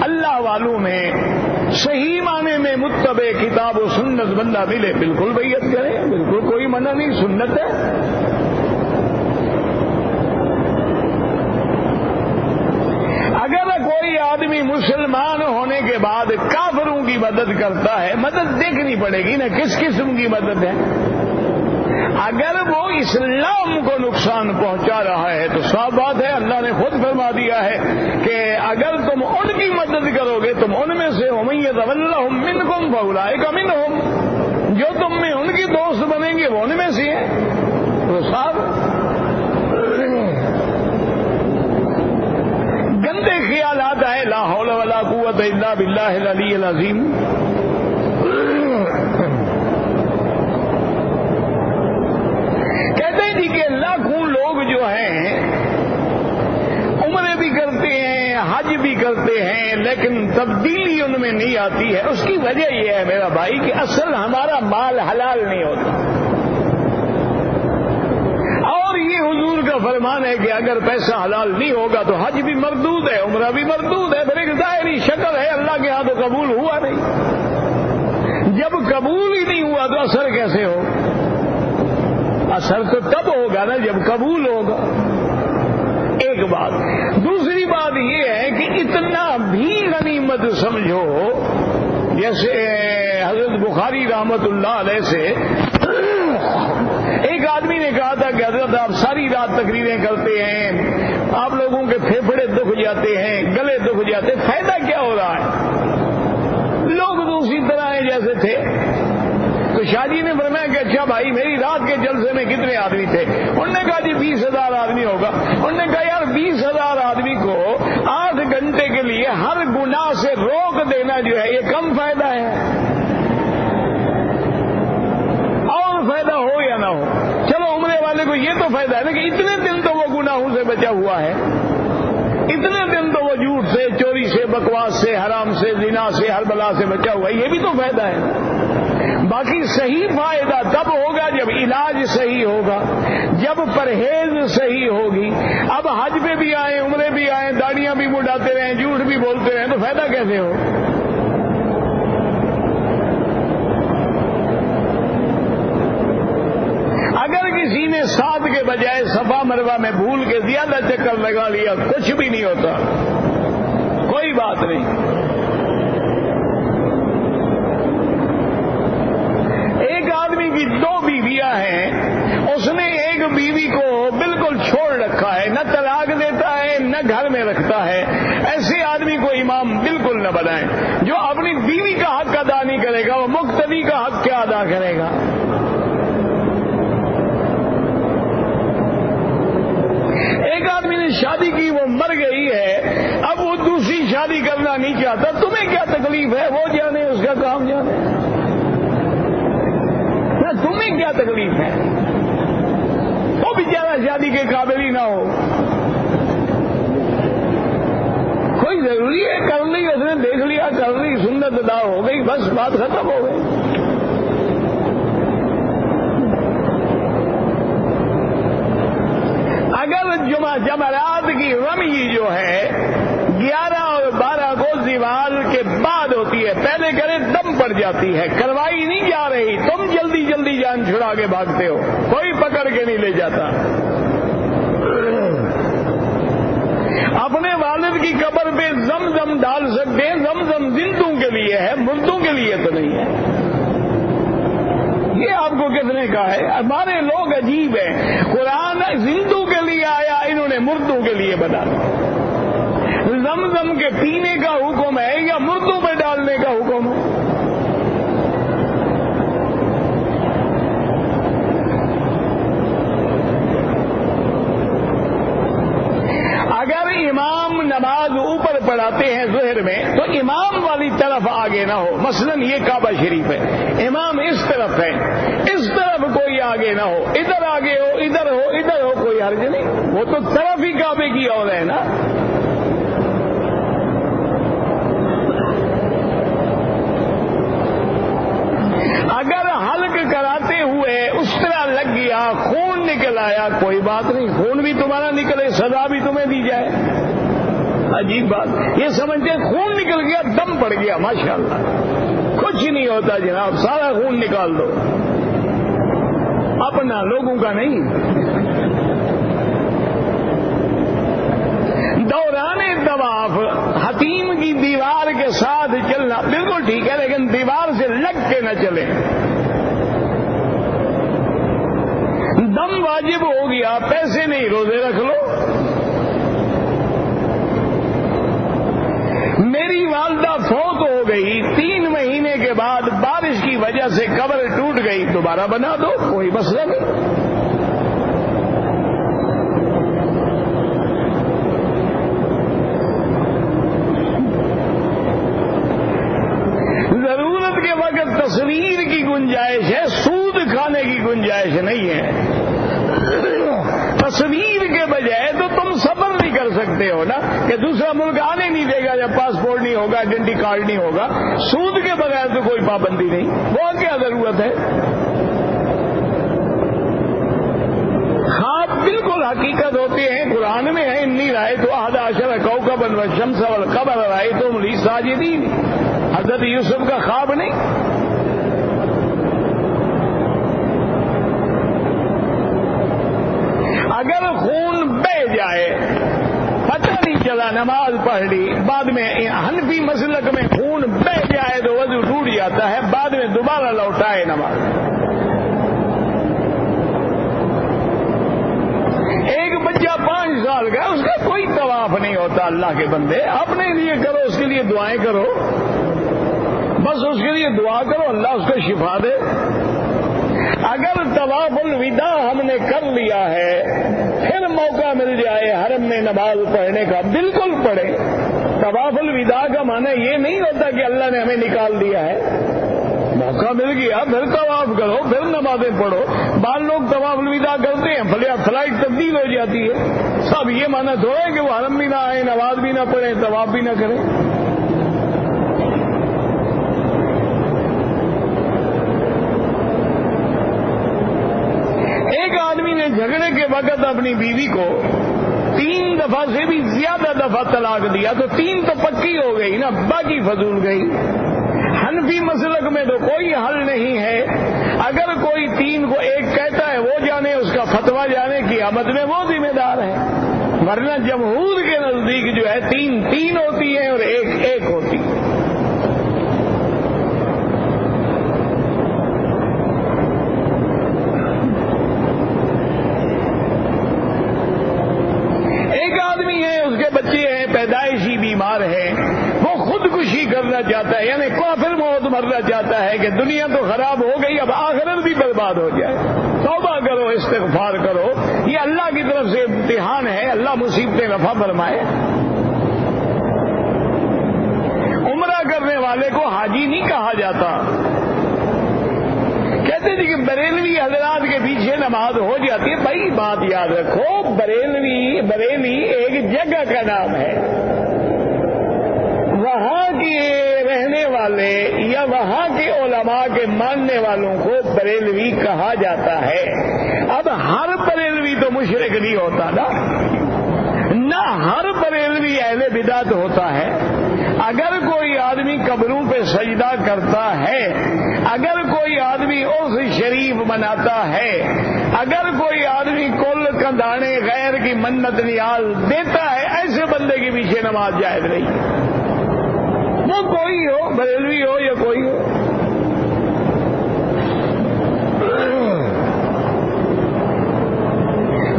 [SPEAKER 1] اللہ والوں میں صحیح معنی میں متبع کتاب و سنت بندہ ملے، بالکل بیعت کریں، بالکل کوئی منع نہیں، سنت ہے۔ اگر کوئی آدمی مسلمان ہونے کے بعد کافروں کی مدد کرتا ہے، مدد دیکھنی پڑے گی نا کس قسم کی مدد ہے۔ اگر وہ اسلام کو نقصان پہنچا رہا ہے تو صاف بات ہے، اللہ نے خود فرما دیا ہے کہ اگر تم ان کی مدد کرو گے تم ان میں سے ہو، من یتولہم منکم فاولئک منہم، جو تم میں ان کی دوست بنیں گے وہ ان میں سے ہیں۔ تو صاحب گندے خیالات آئے، لا حول ولا قوت الا باللہ العلی العظیم۔ کہتے ہیں جی کہ لاکھوں لوگ جو ہیں عمرے بھی کرتے ہیں، حج بھی کرتے ہیں، لیکن تبدیلی ان میں نہیں آتی ہے۔ اس کی وجہ یہ ہے میرا بھائی کہ اصل ہمارا مال حلال نہیں ہوتا، اور یہ حضور کا فرمان ہے کہ اگر پیسہ حلال نہیں ہوگا تو حج بھی مردود ہے، عمرہ بھی مردود ہے۔ پھر ایک ظاہری شکل ہے، اللہ کے ہاں تو قبول ہوا نہیں۔ جب قبول ہی نہیں ہوا تو اثر کیسے ہو؟ اثر تو تب ہوگا نا جب قبول ہوگا۔ ایک بات، دوسری بات یہ ہے کہ اتنا بھی غنیمت سمجھو، جیسے حضرت بخاری رحمت اللہ علیہ سے ایک آدمی نے کہا تھا کہ حضرت آپ ساری رات تقریریں کرتے ہیں، آپ لوگوں کے پھیپھڑے دکھ جاتے ہیں، گلے دکھ جاتے ہیں، فائدہ کیا ہو رہا ہے؟ لوگ تو اسی طرح ہیں جیسے تھے۔ تو شاہ جی نے فرمایا کہ اچھا بھائی میری رات کے جلسے میں کتنے آدمی تھے؟ انہوں نے کہا جی 20,000 آدمی ہوگا۔ انہوں نے کہا یار 20,000 آدمی کو 8 گھنٹے کے لیے یہ تو فائدہ ہے نا کہ اتنے دن تو وہ گناہوں سے بچا ہوا ہے، اتنے دن تو وہ جھوٹ سے، چوری سے، بکواس سے، حرام سے، زنا سے، ہر بلا سے بچا ہوا ہے، یہ بھی تو فائدہ ہے۔ باقی صحیح فائدہ تب ہوگا جب علاج صحیح ہوگا، جب پرہیز صحیح ہوگی۔ اب حج پہ بھی آئیں، عمرے بھی آئیں، داڑیاں بھی مڈاتے رہیں، جھوٹ بھی بولتے رہیں، تو فائدہ کیسے ہو؟ اگر کسی نے 7 کے بجائے صفا مروہ میں بھول کے زیادہ چکر لگا لیا، کچھ بھی نہیں ہوتا، کوئی بات نہیں۔ ایک آدمی کی 2 بیویاں ہیں، اس نے ایک بیوی کو بالکل چھوڑ رکھا ہے، نہ طلاق دیتا ہے نہ گھر میں رکھتا ہے، ایسے آدمی کو امام بالکل نہ بنائیں۔ جو اپنی بیوی کا حق ادا نہیں کرے گا وہ مقتدی کا حق کیا ادا کرے گا؟ ایک آدمی نے شادی کی، وہ مر گئی ہے، اب وہ دوسری شادی کرنا نہیں چاہتا، تمہیں کیا تکلیف ہے؟ وہ جانے، اس کا کام جانے، تمہیں کیا تکلیف ہے؟ وہ بیچارہ شادی کے قابل ہی نہ ہو، کوئی ضروری ہے کر لی، اس نے دیکھ لیا، کر لی، سنت ادا ہو گئی، بس بات ختم ہو گئی۔ اگر جمعرات کی رمی جو ہے 11 اور 12 کو زوال کے بعد ہوتی ہے، پہلے کرے دم پڑ جاتی ہے، کروائی نہیں جا رہی، تم جلدی جلدی جان چھڑا کے بھاگتے ہو، کوئی پکڑ کے نہیں لے جاتا۔ اپنے والد کی قبر پہ زمزم ڈال سکتے ہیں، زمزم زندوں کے لیے ہے، مردوں کے لیے تو نہیں ہے۔ یہ آپ کو کس نے کہا ہے؟ ہمارے لوگ عجیب ہیں، قرآن زندوں کے لیے آیا، انہوں نے مردوں کے لیے بتا دیا۔ زمزم کے پینے کا حکم ہے یا مردوں پہ ڈالنے کا حکم ہے؟ اگر امام نماز اوپر پڑھاتے ہیں ظہر میں تو امام والی طرف آگے نہ ہو، مثلا یہ کعبہ شریف ہے، امام اس طرف ہے، اس طرف کوئی آگے نہ ہو، ادھر آگے ہو، ادھر ہو، ادھر ہو، کوئی حرج نہیں، وہ تو طرف ہی کعبے کی اور ہے نا۔ اگر حلق کراتے ہوئے اس طرح لگ گیا، خون نکل آیا، کوئی بات نہیں، خون بھی تمہارا نکلے، سزا بھی تمہیں دی جائے۔ عجیب بات، یہ سمجھتے خون نکل گیا، دم پڑ گیا، ماشاءاللہ، کچھ نہیں ہوتا جناب، سارا خون نکال دو، اپنا، لوگوں کا نہیں۔ دوران طواف حتیم کی دیوار کے ساتھ چلنا بالکل ٹھیک ہے، لیکن دیوار سے لگ کے نہ چلے۔ دم واجب ہو گیا، پیسے نہیں، روزے رکھ لو۔ میری والدہ فوت ہو گئی، 3 مہینے کے بعد بارش کی وجہ سے قبر ٹوٹ گئی، دوبارہ بنا دو، کوئی مسئلہ نہیں۔ ضرورت کے وقت تصویر کی گنجائش ہے، سود کھانے کی گنجائش نہیں ہے۔ تصویر کے بجائے تو تم صبر نہیں کر سکتے ہو نا کہ دوسرا ملک آنے نہیں دے گا جب پاسپورٹ نہیں ہوگا، آئیڈینٹی کارڈ نہیں ہوگا، سود کے بغیر تو کوئی پابندی نہیں، وہ کیا ضرورت ہے؟ خواب بالکل حقیقت ہوتے ہیں، قرآن میں ہے، انی رأیت 11 کوكبا والشمس والقمر رأيتهم لي ساجدين، حضرت یوسف کا خواب نہیں۔ اگر خون بہہ جائے، پتہ نہیں چلا، نماز پڑھ لی، بعد میں حنفی مسلک میں خون بہہ جائے تو وضو ٹوٹ جاتا ہے، بعد میں دوبارہ لوٹائے نماز۔ ایک بچہ 5 سال کا، اس کا کوئی طواف نہیں ہوتا، اللہ کے بندے اپنے لیے کرو، اس کے لیے دعائیں کرو، بس اس کے لیے دعا کرو، اللہ اس کو شفا دے۔ اگر طواف الوداع ہم نے کر لیا ہے، پھر موقع مل جائے حرم میں نماز پڑھنے کا، بالکل پڑھیں۔ طواف الوداع کا معنی یہ نہیں ہوتا کہ اللہ نے ہمیں نکال دیا ہے، موقع مل گیا پھر طواف کرو، پھر نمازیں پڑھو. بعض لوگ طواف الوداع کرتے ہیں، فلائٹ تبدیل ہو جاتی ہے. سب یہ مانا تھوڑا ہے کہ وہ حرم بھی نہ آئے، نماز بھی نہ پڑھیں، طواف بھی نہ کریں. ایک آدمی نے جھگڑے کے وقت اپنی بیوی کو 3 دفعہ سے بھی زیادہ دفعہ طلاق دیا تو 3 تو پکی ہو گئی نا، باقی فضول گئی. حنفی مسلک میں تو کوئی حل نہیں ہے. اگر کوئی 3 کو 1 کہتا ہے وہ جانے، اس کا فتویٰ جانے، قیامت میں وہ ذمہ دار ہے. ورنہ جمہور کے نزدیک جو ہے 3 ہوتی ہیں اور 1 ہوتی ہے. پیدائشی بیمار ہے، وہ خودکشی کرنا چاہتا ہے، یعنی کافر موت مرنا چاہتا ہے کہ دنیا تو خراب ہو گئی، اب آخرت بھی برباد ہو جائے. توبہ کرو، استغفار کرو. یہ اللہ کی طرف سے امتحان ہے، اللہ مصیبتیں رفع فرمائے. عمرہ کرنے والے کو حاجی نہیں کہا جاتا. کہتے تھے کہ بریلوی حضرات کے پیچھے نماز ہو جاتی ہے. بھائی بات یاد رکھو، بریلی ایک جگہ کا نام ہے. وہاں کے رہنے والے یا وہاں کے علماء کے ماننے والوں کو بریلوی کہا جاتا ہے. اب ہر بریلوی تو مشرک نہیں ہوتا نہ ہر بریلوی اہل بدعت ہوتا ہے. اگر کوئی آدمی قبروں پہ سجدہ کرتا ہے، اگر کوئی آدمی عرس شریف مناتا ہے، اگر کوئی آدمی کل کندانے غیر کی منت نیاز دیتا ہے، ایسے بندے کے پیچھے نماز جائز نہیں. وہ کوئی ہو، بریلوی ہو یا کوئی ہو.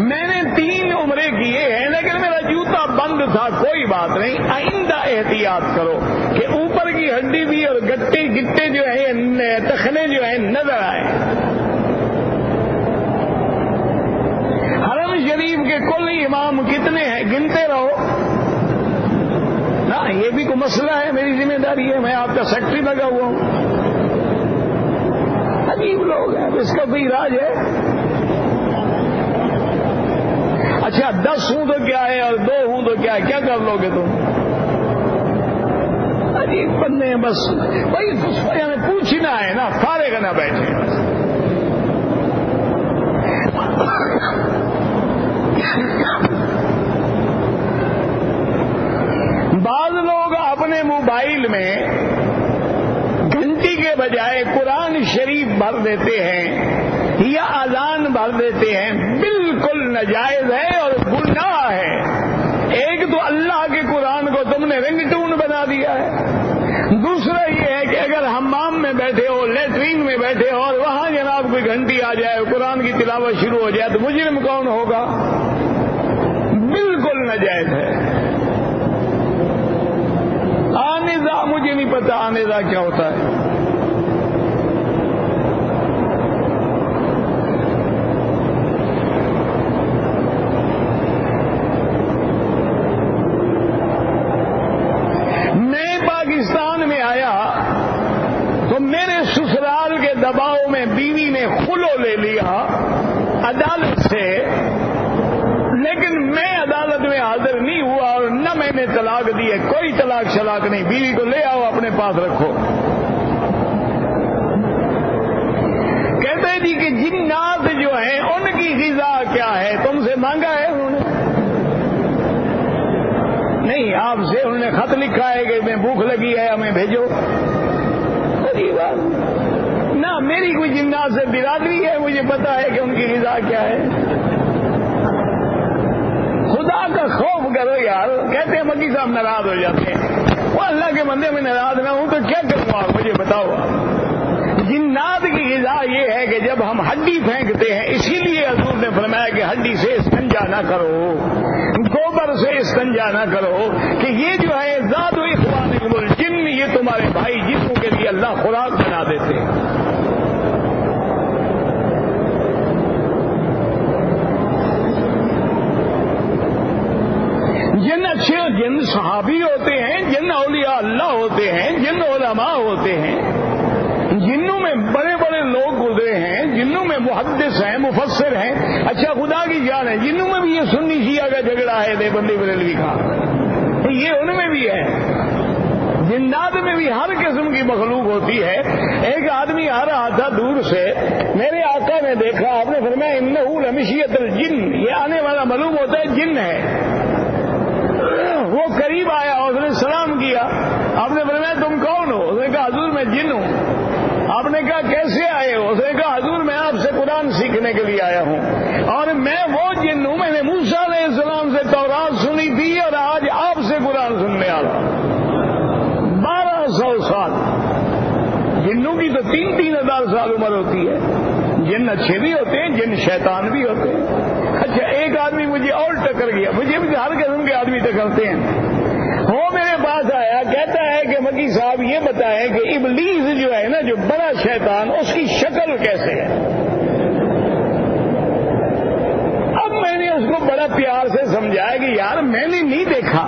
[SPEAKER 1] میں نے 3 عمرے کیے ہیں لیکن میرا جوتا بند تھا، کوئی بات نہیں. آئندہ احتیاط کرو کہ اوپر کی ہڈی بھی اور گٹے جو ہیں، تخنے جو ہیں نظر آئے. حرم شریف کے کل امام کتنے ہیں گنتے رہو نا. یہ بھی کوئی مسئلہ ہے، میری ذمہ داری ہے، میں آپ کا سیکٹری لگا ہوا ہوں. عجیب لوگ ہیں، اس کا کوئی علاج ہے؟ اچھا 10 ہوں تو کیا ہے اور 2 ہوں تو کیا ہے، کیا کر لو گے تم؟ عجیب بندے ہیں. بس بھائی یعنی پوچھنا ہے نا، فارغ نہ بیٹھے. بعض لوگ اپنے موبائل میں گھنٹی کے بجائے قرآن شریف بھر دیتے ہیں یا اذان بھر دیتے ہیں. بالکل ناجائز ہے اور گناہ ہے. ایک تو اللہ کے قرآن کو تم نے رنگ ٹون بنا دیا ہے. دوسرا یہ ہے کہ اگر حمام میں بیٹھے ہو، لیٹرین میں بیٹھے ہو اور وہاں جناب کوئی گھنٹی آ جائے، قرآن کی تلاوت شروع ہو جائے تو مجرم کون ہوگا؟ بالکل ناجائز ہے. آنیزہ مجھے نہیں پتا آنیزہ کیا ہوتا ہے. میں پاکستان میں آیا تو میرے سسرال کے دباؤ میں بیوی نے خلو لے لیا عدالت سے، لیکن میں عدالت میں حاضر نہیں ہوا اور نہ میں نے طلاق دی ہے. کوئی طلاق شلاق نہیں. بیوی کو لے آؤ، اپنے پاس رکھو. کہتے ہیں جی کہ جنات جو ہیں ان کی غذا کیا ہے؟ تم سے مانگا ہے انہوں نے؟ نہیں، آپ سے انہوں نے خط لکھا ہے کہ میں بھوک لگی ہے ہمیں بھیجو. نہ میری کوئی جنات سے برادری ہے، مجھے پتا ہے کہ ان کی غذا کیا ہے. خدا کا خوف کرو یار. کہتے ہیں مکی صاحب ناراض ہو جاتے ہیں. وہ اللہ کے بندے میں ناراض نہ ہوں تو کیا کروں آپ مجھے بتاؤ. جنات کی غذا یہ ہے کہ جب ہم ہڈی پھینکتے ہیں، اسی لیے حضور نے فرمایا کہ ہڈی سے استنجا نہ کرو، گوبر سے استنجا نہ کرو، کہ یہ جو ہے ذات و اخوانکم الجن، یہ تمہارے بھائی جسموں کے لیے اللہ خوراک بنا دیتے ہیں. جن اچھے جن صحابی ہوتے ہیں، جن اولیاء اللہ ہوتے ہیں، جن علماء ہوتے ہیں، جنوں محدث ہیں، مفسر ہیں. اچھا خدا کی جان ہے، جنوں میں بھی یہ سنی شیعہ کا جھگڑا ہے دیوبندی بریلوی کا، یہ ان میں بھی ہے. جنات میں بھی ہر قسم کی مخلوق ہوتی ہے. ایک آدمی آ رہا تھا دور سے، میرے آقا نے دیکھا، آپ نے فرمایا انہ لمشیۃ الجن، یہ آنے والا معلوم ہوتا ہے جن ہے. وہ قریب آیا، اس نے سلام کیا. آپ نے فرمایا تم کون ہو؟ اس نے کہا حضور میں جن ہوں. آپ نے کہا کیسے آئے ہو؟ اس نے کہا حضور میں آپ سے قرآن سیکھنے کے لیے آیا ہوں، اور میں وہ جن ہوں، میں نے موسیٰ علیہ السلام سے تورات سنی تھی اور آج آپ سے قرآن سننے آ رہا ہوں. 1200 سال. جنوں کی تو 3,000 سال عمر ہوتی ہے. جن اچھے بھی ہوتے ہیں، جن شیطان بھی ہوتے ہیں. اچھا ایک آدمی مجھے اور ٹکر گیا، مجھے بھی ہر قسم کے آدمی ٹکرتے ہیں. وہ میرے پاس آیا، کہتا ہے کہ مکی صاحب یہ بتائیں کہ ابلیس جو ہے نا، جو بڑا شیطان، اس کی شکل کیسے ہے؟ اب میں نے اس کو بڑا پیار سے سمجھایا کہ یار میں نے نہیں دیکھا،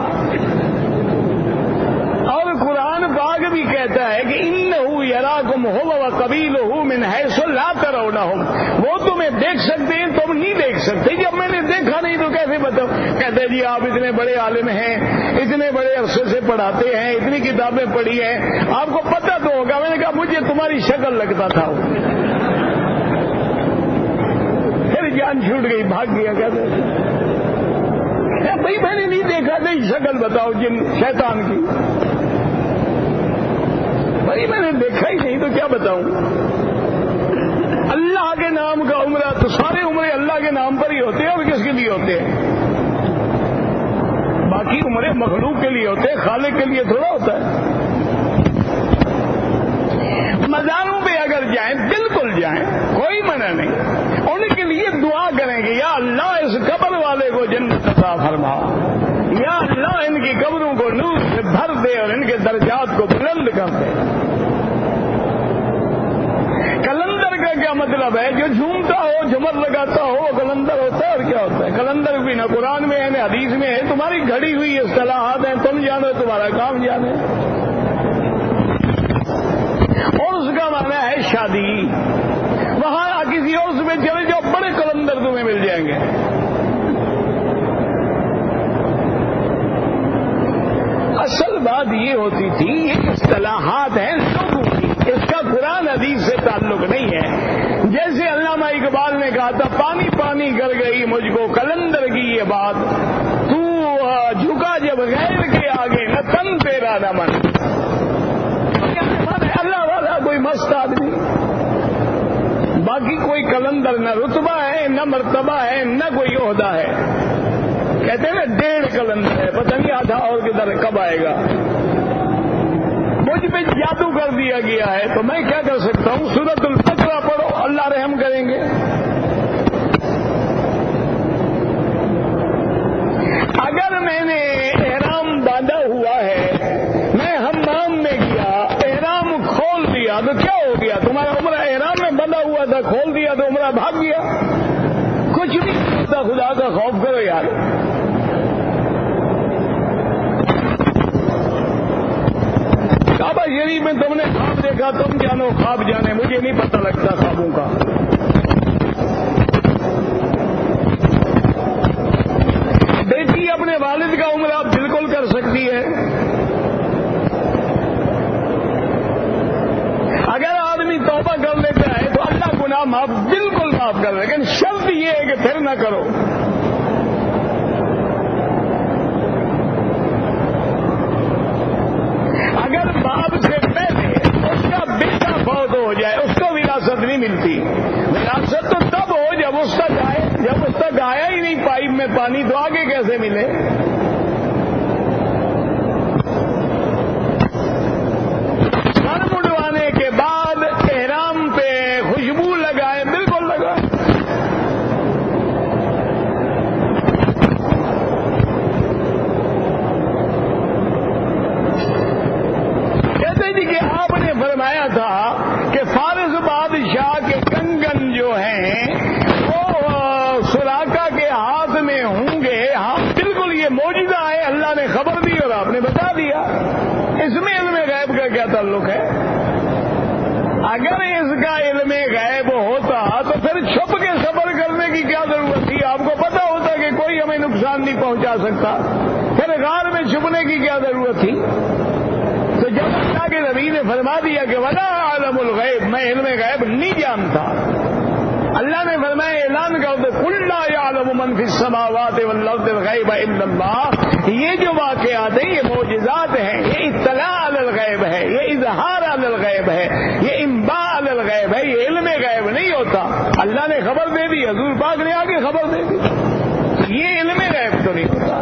[SPEAKER 1] اور قرآن پاک بھی کہتا ہے کہ انہ یراکم ھو وقبیلہ من حیث لا ترونہم، وہ تمہیں دیکھ سکتے ہیں، تم نہیں دیکھ سکتے. جب میں نے دیکھا نہیں تو کیسے بتاؤ؟ کہتے جی آپ اتنے بڑے عالم ہیں، اتنے بڑے عرصے سے پڑھاتے ہیں، اتنی کتابیں پڑھی ہیں، آپ کو پتہ تو ہوگا. میں نے کہا مجھے تمہاری شکل لگتا تھا. پھر جان چھوٹ گئی، بھاگ گیا. کہتے بھائی میں نے نہیں دیکھا، نہیں شکل بتاؤ جن شیطان کی. بھائی میں نے دیکھا ہی نہیں تو کیا بتاؤں؟ اللہ کے نام کا عمرہ تو سارے عمرے اللہ کے نام پر ہی ہوتے ہیں، اور کس کے لیے ہوتے ہیں؟ باقی عمرے مخلوق کے لیے ہوتے ہیں، خالق کے لیے تھوڑا ہوتا ہے. مزاروں پہ اگر جائیں بالکل جائیں، کوئی منع نہیں. ان کے لیے دعا کریں گے یا اللہ اس قبر والے کو جنت عطا فرما، یا اللہ ان کی قبروں کو نور سے بھر دے اور ان کے درجات کو بلند کر دے. کلندر کا کیا مطلب ہے؟ جو جھومتا ہو، جھمر لگاتا ہو، وہ کلندر ہوتا ہے. اور کیا ہوتا ہے؟ کلندر بھی نہ قرآن میں ہے نہ حدیث میں ہے. تمہاری گھڑی ہوئی اصطلاحات ہیں، تم جانو، تمہارا کام جانے. اور اس کا معنی ہے شادی. وہاں کسی اور میں چلے جاؤ، بڑے کلندر تمہیں مل جائیں گے. اصل بات یہ ہوتی تھی، یہ اصطلاحات ہیں لوگوں کی، اس کا قرآن حدیث سے تعلق نہیں ہے. جیسے علامہ اقبال نے کہا تھا، پانی پانی کر گئی مجھ کو کلندر کی یہ بات، تو جھکا جب غیر کے آگے نہ تن تیرا نہ من. اللہ والا کوئی مست آدمی، باقی کوئی کلندر نہ رتبہ ہے، نہ مرتبہ ہے، نہ کوئی عہدہ ہے. کہتے ہیں نا 1.5 کلندر ہے، پتہ نہیں آدھا اور کدھر کب آئے گا. مجھ پہ جادو کر دیا گیا ہے تو میں کیا کر سکتا ہوں؟ سورۃ البقرہ پڑھو، اللہ رحم کریں گے. اگر میں نے احرام باندھا ہوا ہے، میں حمام میں گیا، احرام کھول دیا تو کیا ہو گیا؟ تمہارا عمرہ احرام میں بندھا ہوا تھا، کھول دیا تو عمرہ بھاگ گیا. کچھ نہیں ہوتا. خدا کا خوف کرو یار. کعبہ شریف میں تم نے خواب دیکھا، تم جانو، خواب جانے، مجھے نہیں پتہ لگتا خوابوں کا. بیٹی اپنے والد کا عمرہ بالکل کر سکتی ہے. اگر آدمی توبہ کر لیتا ہے تو اللہ گناہ معاف، بالکل معاف کر، لیکن شرط یہ ہے کہ پھر نہ کرو. اگر باپ سے پہلے اس کا بیٹا فوت ہو جائے، اس کو وراثت نہیں ملتی. وراثت تو تب ہو جب اس تک آئے. جب اس تک آیا ہی نہیں پائپ میں پانی تو آگے کیسے ملے؟ سر مڈوانے کے بعد احرام پہ خوشبو لگائے، بالکل لگا. کہتے جی کہ آپ نے فرمایا تھا کہ فارس بادشاہ کے کنگن جو ہیں وہ سراقہ کے ہاتھ میں ہوں گے. ہاں بالکل یہ معجزہ ہے، اللہ نے خبر دی اور آپ نے بتا دیا. اس میں علم غیب کا کیا تعلق ہے؟ اگر اس کا علم غیب ہوتا تو پھر چھپ بتا سکتا، پھر غار میں چھپنے کی کیا ضرورت تھی؟ تو جب اللہ کے نبی نے فرما دیا کہ ولا عالم الغیب، میں علم غیب نہیں جانتا، اللہ نے فرمایا اعلان کر دو قل لا یعلم من فی السماوات والارض الغیب الا اللہ، یہ جو واقعات ہیں یہ معجزات ہیں، یہ اطلاع علی الغیب ہے، یہ اظہار علی الغیب ہے، یہ انباء علی الغیب ہے، یہ علم غیب نہیں ہوتا۔ اللہ نے خبر دے دی، حضور پاک نے آگے خبر دے دی، یہ علم غیب تو نہیں ہوتا۔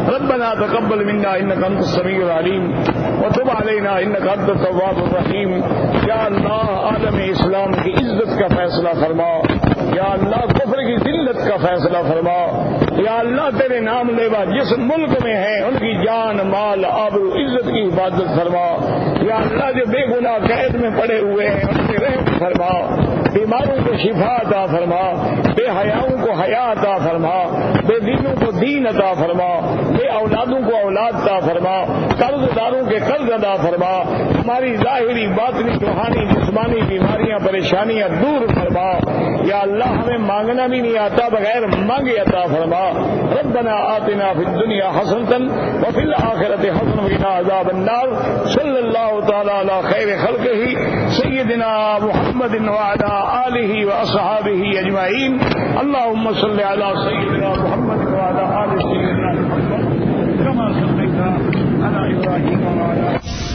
[SPEAKER 1] ربنا تقبل منا انك انت السميع العليم وتب علينا انك انت التواب الرحيم۔ یا اللہ عالم اسلام کی عزت کا فیصلہ فرما، یا اللہ کفر کی ذلت کا فیصلہ فرما، یا اللہ تیرے نام لیوا جس ملک میں ہیں ان کی جان مال آبرو عزت کی حفاظت فرما، یا اللہ جو بے گناہ قید میں پڑے ہوئے ہیں ان سے رحم فرما، بیماروں کو شفا عطا فرما، بے حیاؤں کو حیا عطا فرما، بے دینوں کو دین عطا فرما، بے اولادوں کو اولاد عطا فرما، قرض داروں کے قرض ادا فرما، ہماری ظاہری باطنی روحانی جسمانی بیماریاں پریشانیاں دور فرما، یا اللہ ہمیں مانگنا بھی نہیں آتا بغیر مانگے عطا فرما۔ ربنا آتنا فی الدنیا حسنة وفی الآخرة حسنة وقنا عذاب النار۔ صلی اللہ تعالی علی خیر خلقہ سیدنا محمد وعلی آلہ واصحابہ اجمعین۔ اللهم صل علی سیدنا محمد وعلی آل سیدنا محمد كما صليت على إبراهيم وعلى